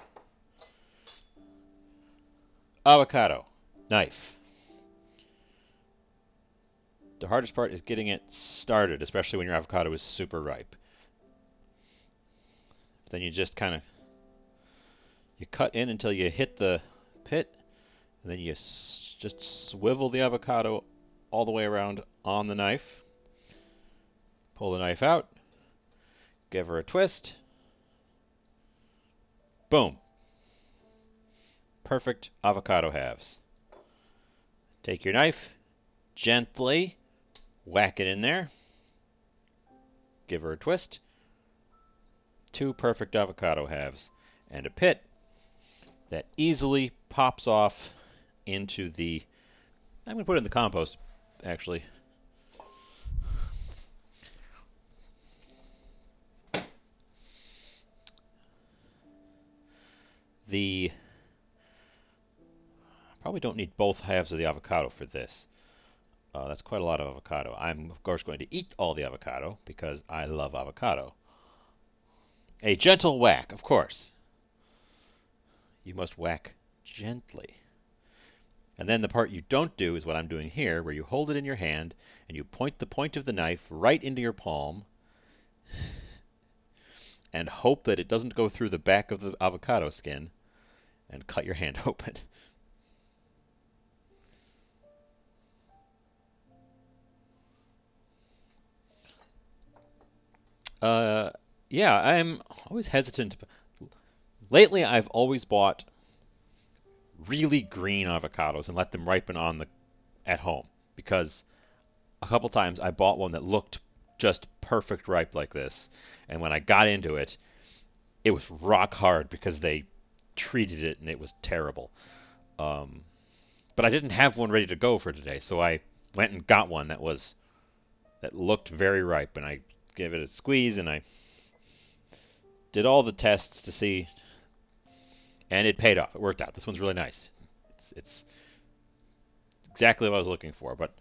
Avocado. Knife. The hardest part is getting it started, especially when your avocado is super ripe. Then you just kind of you cut in until you hit the pit, and then you just swivel the avocado all the way around on the knife. Pull the knife out, give her a twist. Boom. Perfect avocado halves. Take your knife, gently whack it in there. Give her a twist. 2 perfect avocado halves and a pit that easily pops off into the... I'm going to put it in the compost, actually. Probably don't need both halves of the avocado for this. That's quite a lot of avocado. I'm, of course, going to eat all the avocado because I love avocado. A gentle whack, of course. You must whack gently. And then the part you don't do is what I'm doing here, where you hold it in your hand and you point the point of the knife right into your palm and hope that it doesn't go through the back of the avocado skin and cut your hand open. Yeah, I'm always hesitant. Lately, I've always bought really green avocados and let them ripen at home, because a couple times I bought one that looked just perfect ripe like this, and when I got into it, it was rock hard because they treated it and it was terrible. But I didn't have one ready to go for today, so I went and got one that looked very ripe, and I gave it a squeeze and I did all the tests to see, and it paid off. It worked out. This one's really nice. It's exactly what I was looking for. But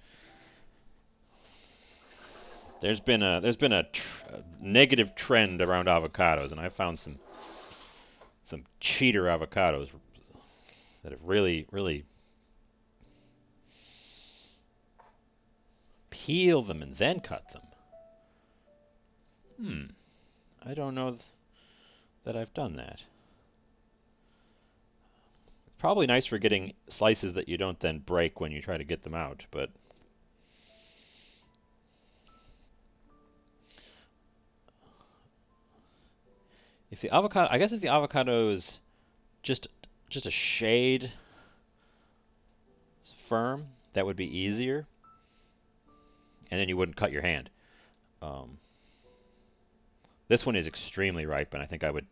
there's been a negative trend around avocados, and I found some cheater avocados that have really peel them and then cut them. I don't know that I've done that. Probably nice for getting slices that you don't then break when you try to get them out, but if the avocado is just a shade firm, that would be easier, and then you wouldn't cut your hand. This one is extremely ripe, and I think I would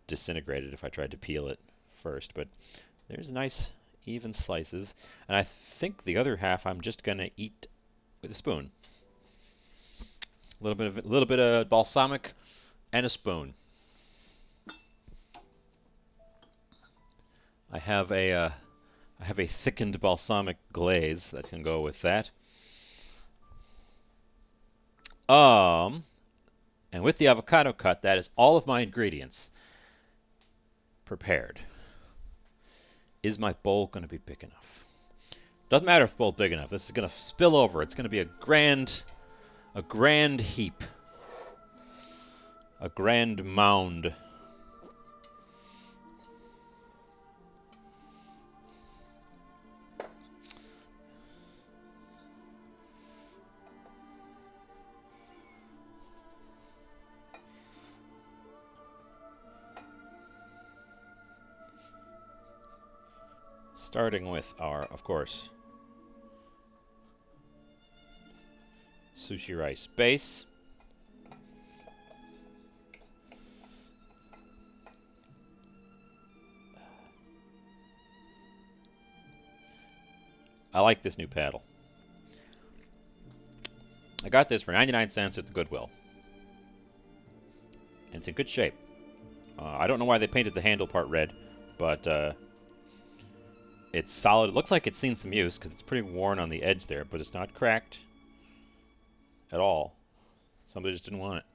disintegrate it if I tried to peel it first, but there's nice even slices, and I think the other half I'm just gonna eat with a spoon. A little bit of balsamic and a spoon. I have a thickened balsamic glaze that can go with that. And with the avocado cut, that is all of my ingredients prepared. Is my bowl going to be big enough? Doesn't matter if the bowl's big enough. This is going to spill over. It's going to be a grand heap. A grand mound. Starting with our, of course, sushi rice base. I like this new paddle. I got this for 99 cents at the Goodwill. And it's in good shape. I don't know why they painted the handle part red, but it's solid. It looks like it's seen some use because it's pretty worn on the edge there, but it's not cracked at all. Somebody just didn't want it.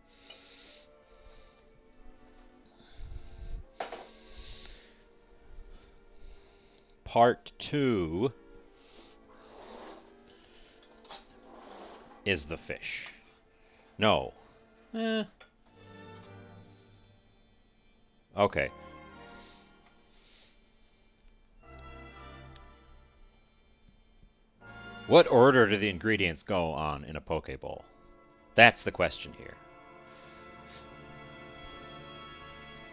part 2 is the fish. No. Okay. What order do the ingredients go on in a poke bowl? That's the question here.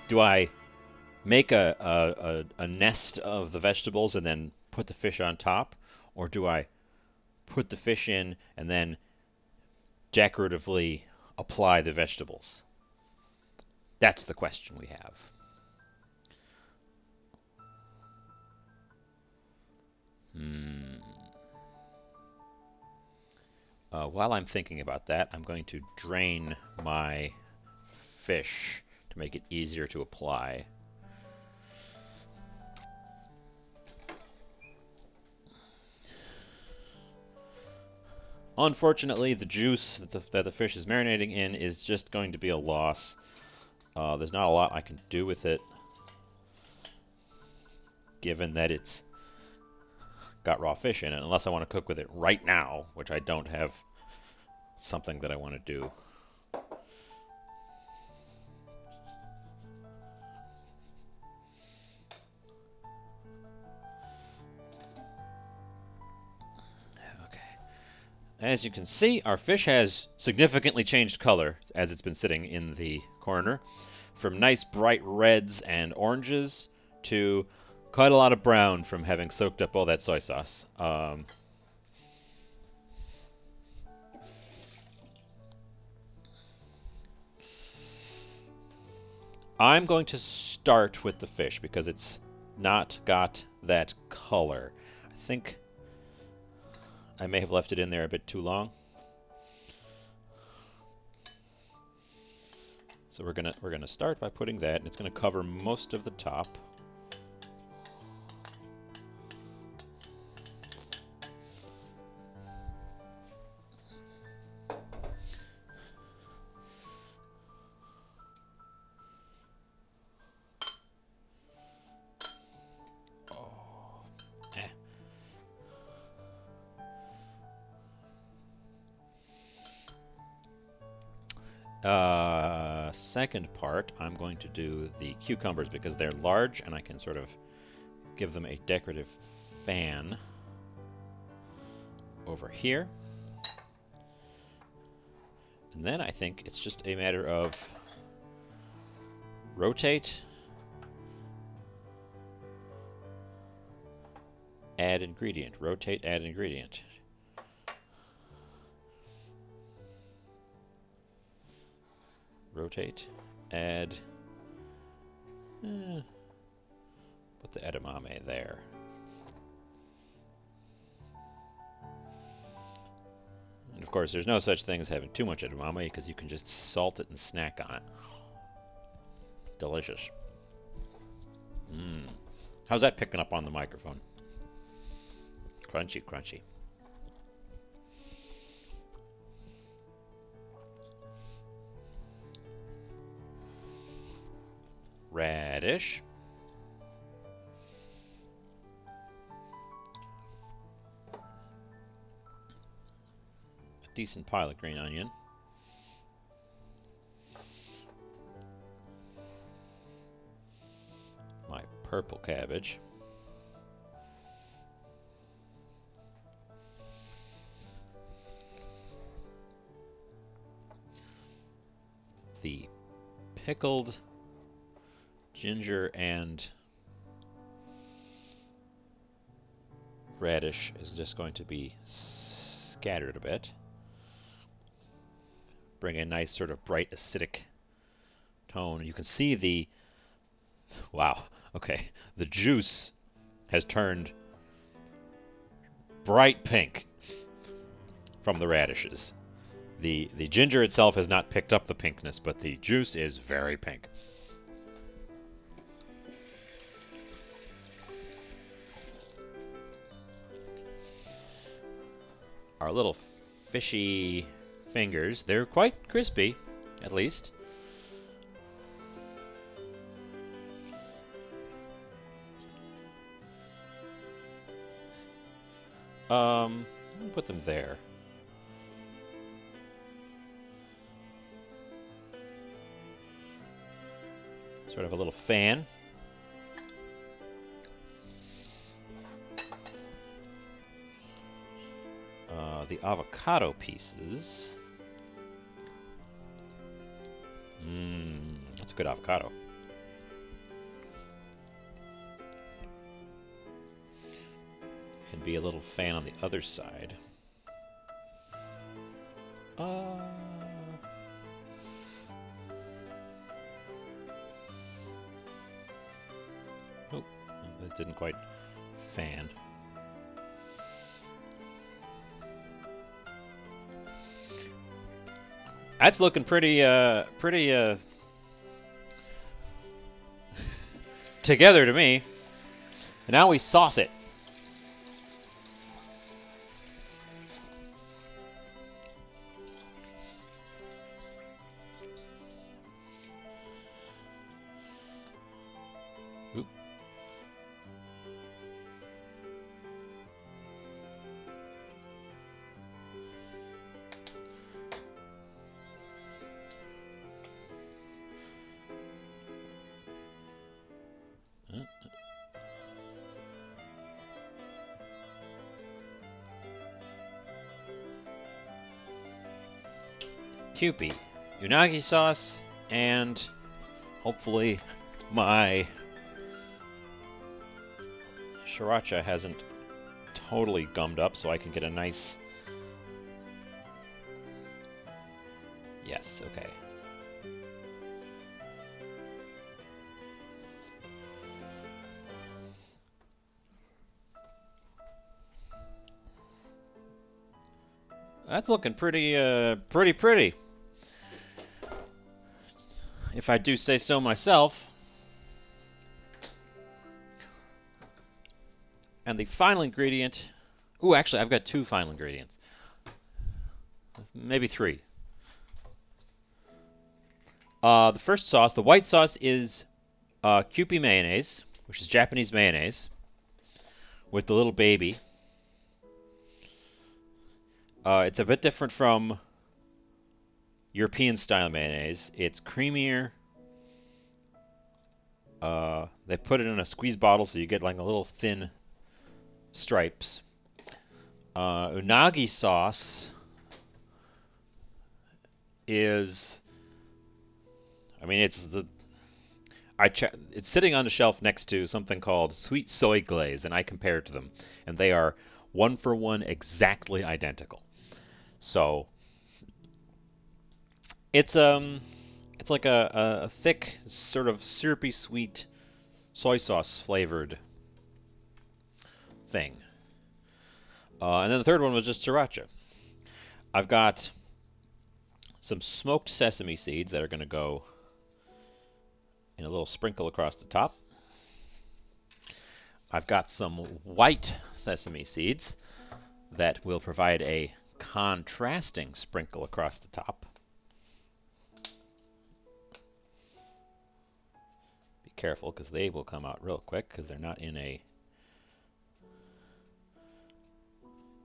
Do I make a nest of the vegetables and then put the fish on top? Or do I put the fish in and then decoratively apply the vegetables? That's the question we have. While I'm thinking about that, I'm going to drain my fish to make it easier to apply. Unfortunately, the juice that the fish is marinating in is just going to be a loss. There's not a lot I can do with it, given that it's got raw fish in it, unless I want to cook with it right now, which I don't have something that I want to do. As you can see, our fish has significantly changed color as it's been sitting in the corner, from nice bright reds and oranges to quite a lot of brown from having soaked up all that soy sauce. I'm going to start with the fish because it's not got that color. I think I may have left it in there a bit too long. So we're gonna start by putting that, and it's gonna cover most of the top. Second part, I'm going to do the cucumbers because they're large and I can sort of give them a decorative fan over here. And then I think it's just a matter of rotate, add ingredient, rotate, add ingredient. Rotate, add, put the edamame there. And of course, there's no such thing as having too much edamame because you can just salt it and snack on it. Delicious. How's that picking up on the microphone? Crunchy, crunchy. Radish. A decent pile of green onion. My purple cabbage. The pickled ginger and radish is just going to be scattered a bit. Bring a nice sort of bright acidic tone. You can see the, wow, okay, the juice has turned bright pink from the radishes. The ginger itself has not picked up the pinkness, but the juice is very pink. Our little fishy fingers, they're quite crispy, at least. I'll put them there. Sort of a little fan. The avocado pieces. That's a good avocado. Can be a little fan on the other side. Oh, that didn't quite fan. That's looking pretty together to me. And now we sauce it. Oop. Kewpie, unagi sauce, and hopefully my sriracha hasn't totally gummed up so I can get a nice... Yes, okay. That's looking pretty pretty. If I do say so myself. And the final ingredient... Ooh, actually, I've got two final ingredients. Maybe three. The first sauce, the white sauce, is Kewpie mayonnaise, which is Japanese mayonnaise, with the little baby. It's a bit different from European-style mayonnaise. It's creamier. They put it in a squeeze bottle, so you get like a little thin stripes. Unagi sauce is... I mean, it's sitting on the shelf next to something called sweet soy glaze, and I compared to them, and they are one for one exactly identical. So it's like a thick, sort of syrupy sweet soy sauce flavored thing. And then the third one was just sriracha. I've got some smoked sesame seeds that are going to go in a little sprinkle across the top. I've got some white sesame seeds that will provide a contrasting sprinkle across the top. Be careful, because they will come out real quick, because they're not in a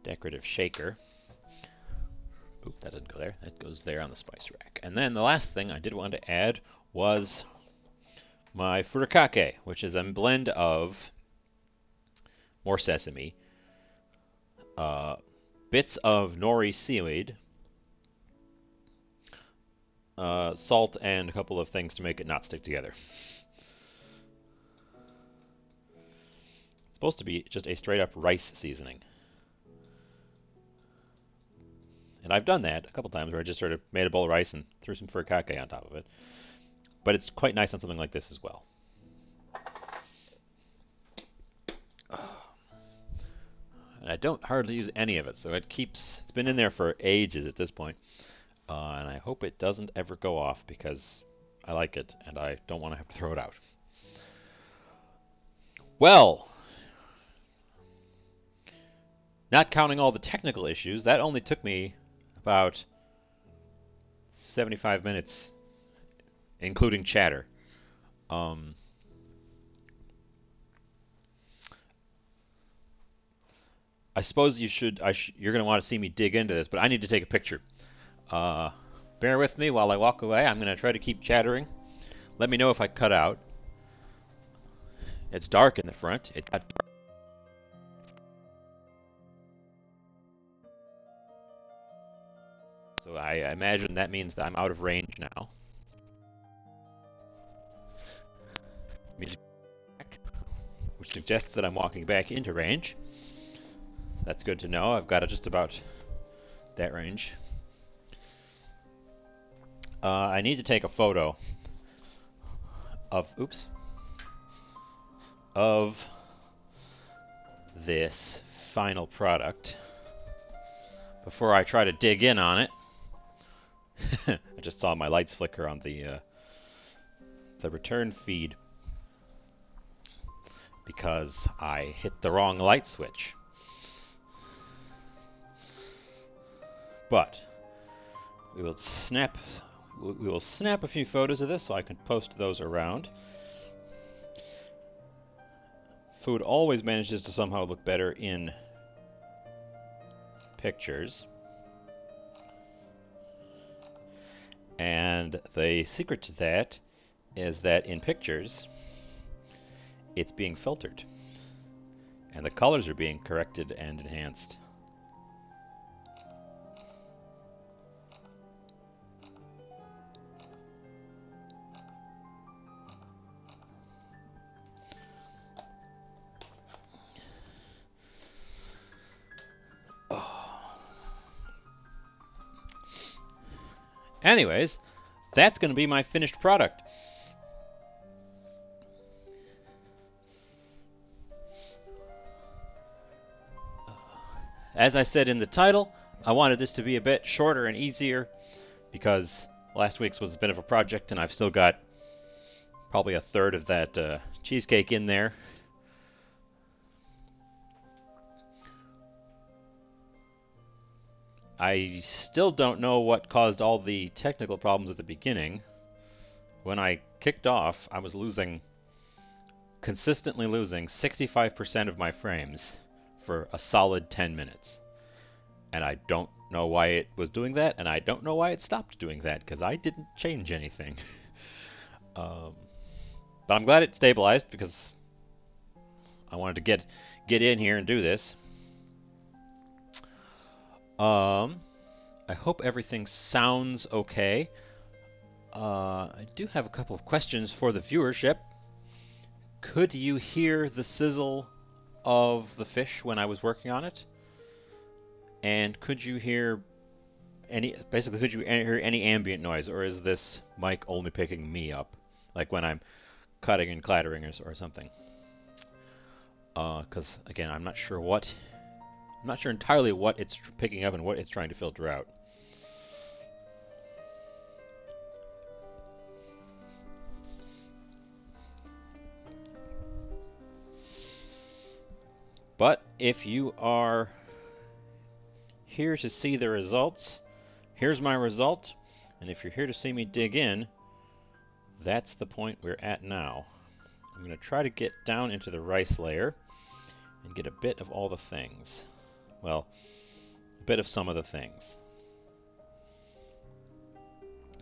decorative shaker. Oop, that doesn't go there. That goes there on the spice rack. And then the last thing I did want to add was my furikake, which is a blend of more sesame, bits of nori seaweed, salt, and a couple of things to make it not stick together. It's supposed to be just a straight-up rice seasoning. And I've done that a couple times where I just sort of made a bowl of rice and threw some furikake on top of it. But it's quite nice on something like this as well. And I don't hardly use any of it, so it's been in there for ages at this point. And I hope it doesn't ever go off, because I like it and I don't want to have to throw it out. Well, not counting all the technical issues, that only took me about 75 minutes, including chatter. I suppose you're going to want to see me dig into this, but I need to take a picture. Bear with me while I walk away. I'm going to try to keep chattering. Let me know if I cut out. It's dark in the front. It got dark. So I imagine that means that I'm out of range now. Music back, which suggests that I'm walking back into range. That's good to know. I've got just about that range. I need to take a photo of this final product before I try to dig in on it. I just saw my lights flicker on the return feed because I hit the wrong light switch. But we will snap a few photos of this so I can post those around. Food always manages to somehow look better in pictures. And the secret to that is that in pictures, it's being filtered. And the colors are being corrected and enhanced. Anyways, that's going to be my finished product. As I said in the title, I wanted this to be a bit shorter and easier because last week's was a bit of a project and I've still got probably a third of that cheesecake in there. I still don't know what caused all the technical problems at the beginning. When I kicked off, I was consistently losing 65% of my frames for a solid 10 minutes. And I don't know why it was doing that, and I don't know why it stopped doing that, because I didn't change anything. But I'm glad it stabilized, because I wanted to get in here and do this. I hope everything sounds okay. I do have a couple of questions for the viewership. Could you hear the sizzle of the fish when I was working on it? And could you hear could you hear any ambient noise, or is this mic only picking me up, like when I'm cutting and clattering or something? Because again, I'm not sure entirely what it's picking up and what it's trying to filter out. But if you are here to see the results, here's my result. And if you're here to see me dig in, that's the point we're at now. I'm going to try to get down into the rice layer and get a bit of all the things. Well, a bit of some of the things.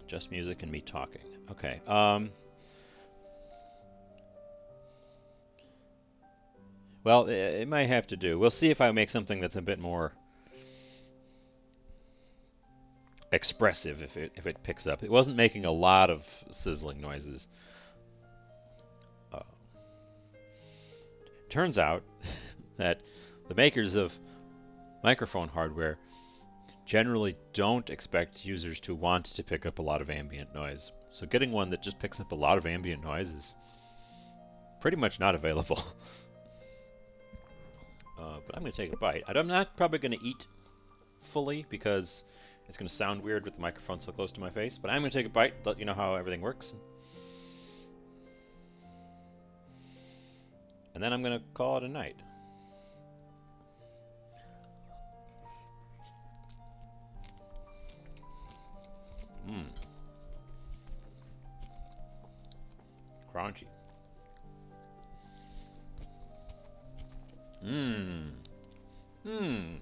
Just music and me talking. Okay. Well, it might have to do. We'll see if I make something that's a bit more expressive if it picks up. It wasn't making a lot of sizzling noises. Turns out that the makers of microphone hardware generally don't expect users to want to pick up a lot of ambient noise. So getting one that just picks up a lot of ambient noise is pretty much not available. But I'm going to take a bite. I'm not probably going to eat fully because it's going to sound weird with the microphone so close to my face. But I'm going to take a bite, let you know how everything works. And then I'm going to call it a night. Crunchy. Hmm.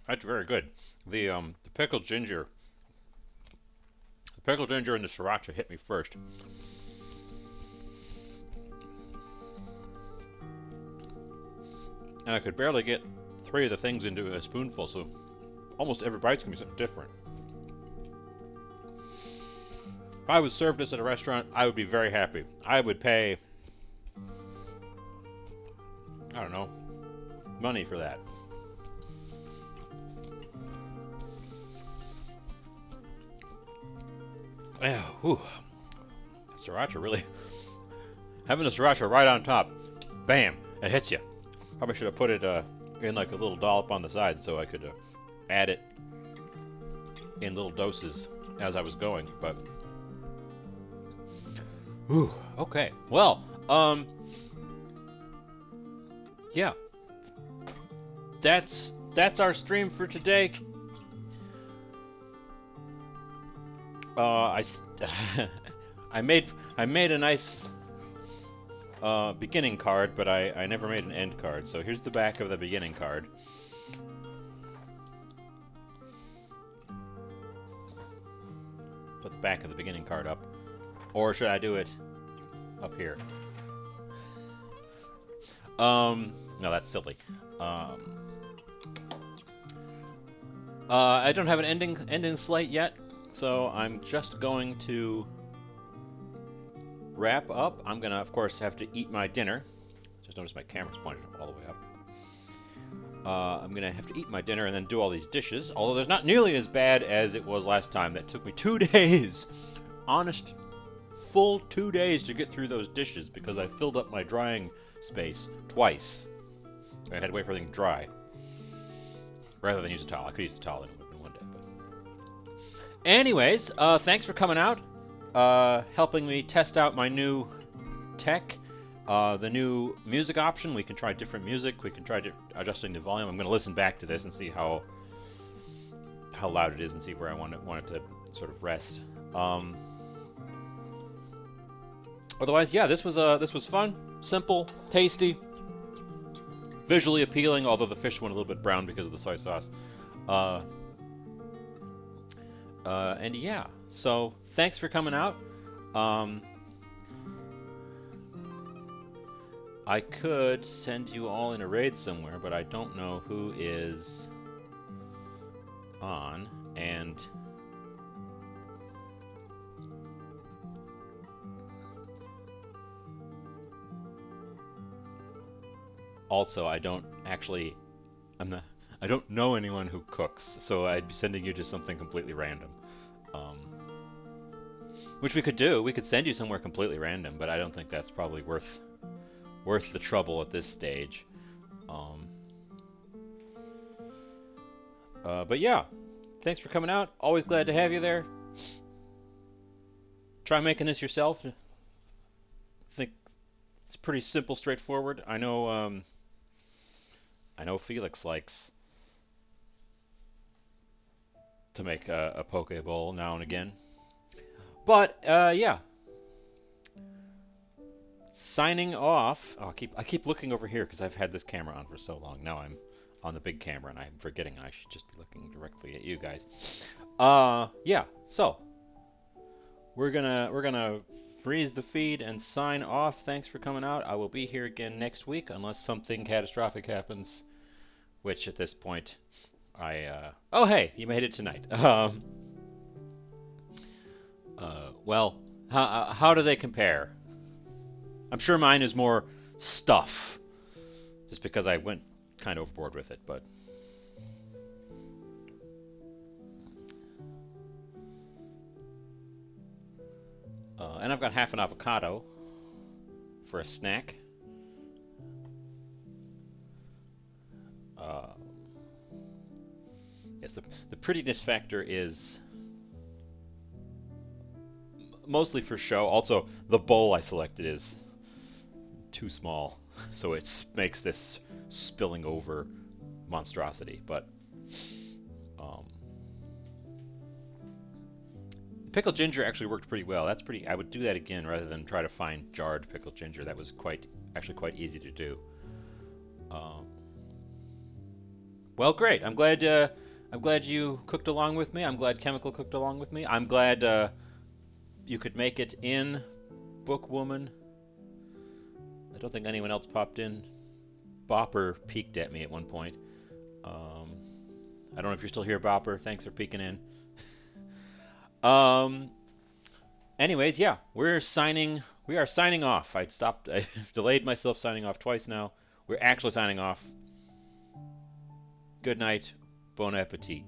That's very good. The pickled ginger and the sriracha hit me first. And I could barely get 3 of the things into a spoonful, so almost every bite's gonna be something different. If I was served this at a restaurant, I would be very happy. I would pay, I don't know, money for that. Yeah, whew. Sriracha really, having the sriracha right on top, bam, it hits you. Probably should have put it in like a little dollop on the side so I could add it in little doses as I was going. But, whew, okay. Well, yeah, that's our stream for today. I I made a nice beginning card, but I never made an end card. So here's the back of the beginning card. Put the back of the beginning card up, or should I do it up here? No, that's silly. I don't have an ending slate yet, so I'm just going to wrap up. I'm gonna, of course, have to eat my dinner. Just notice my camera's pointed all the way up. I'm gonna have to eat my dinner and then do all these dishes. Although there's not nearly as bad as it was last time. That took me 2 days, honest, full 2 days to get through those dishes because I filled up my drying space twice. I had to wait for everything to dry rather than use a towel. I could use a towel in one day. But anyways, thanks for coming out, helping me test out my new tech. The new music option, we can try different music, we can try adjusting the volume. I'm going to listen back to this and see how loud it is and see where I want it to sort of rest. Otherwise, yeah, this was fun, simple, tasty, visually appealing, although the fish went a little bit brown because of the soy sauce. And yeah, so thanks for coming out. I could send you all in a raid somewhere, but I don't know who is on, and also I don't know anyone who cooks, so I'd be sending you to something completely random. Which we could do. We could send you somewhere completely random, but I don't think that's probably worth the trouble at this stage. But yeah, thanks for coming out. Always glad to have you there. Try making this yourself. I think it's pretty simple, straightforward. I know Felix likes to make a poke bowl now and again. But yeah. Signing off. Oh, I keep looking over here because I've had this camera on for so long. Now I'm on the big camera and I'm forgetting I should just be looking directly at you guys. Yeah. So we're gonna freeze the feed and sign off. Thanks for coming out. I will be here again next week unless something catastrophic happens, which at this point oh hey, you made it tonight. Well, how do they compare? I'm sure mine is more stuff, just because I went kind of overboard with it, but... and I've got half an avocado for a snack. Yes, the prettiness factor is mostly for show. Also, the bowl I selected is too small, so it makes this spilling over monstrosity. But pickled ginger actually worked pretty well. That's pretty. I would do that again rather than try to find jarred pickled ginger. That was actually quite easy to do. Um, well, great. I'm glad you cooked along with me. I'm glad Chemical cooked along with me. I'm glad you could make it in Bookwoman. I don't think anyone else popped in. Bopper peeked at me at one point. I don't know if you're still here, Bopper. Thanks for peeking in. Um, anyways, yeah, we are signing off. I delayed myself signing off twice now. We're actually signing off. Good night. Bon appetit.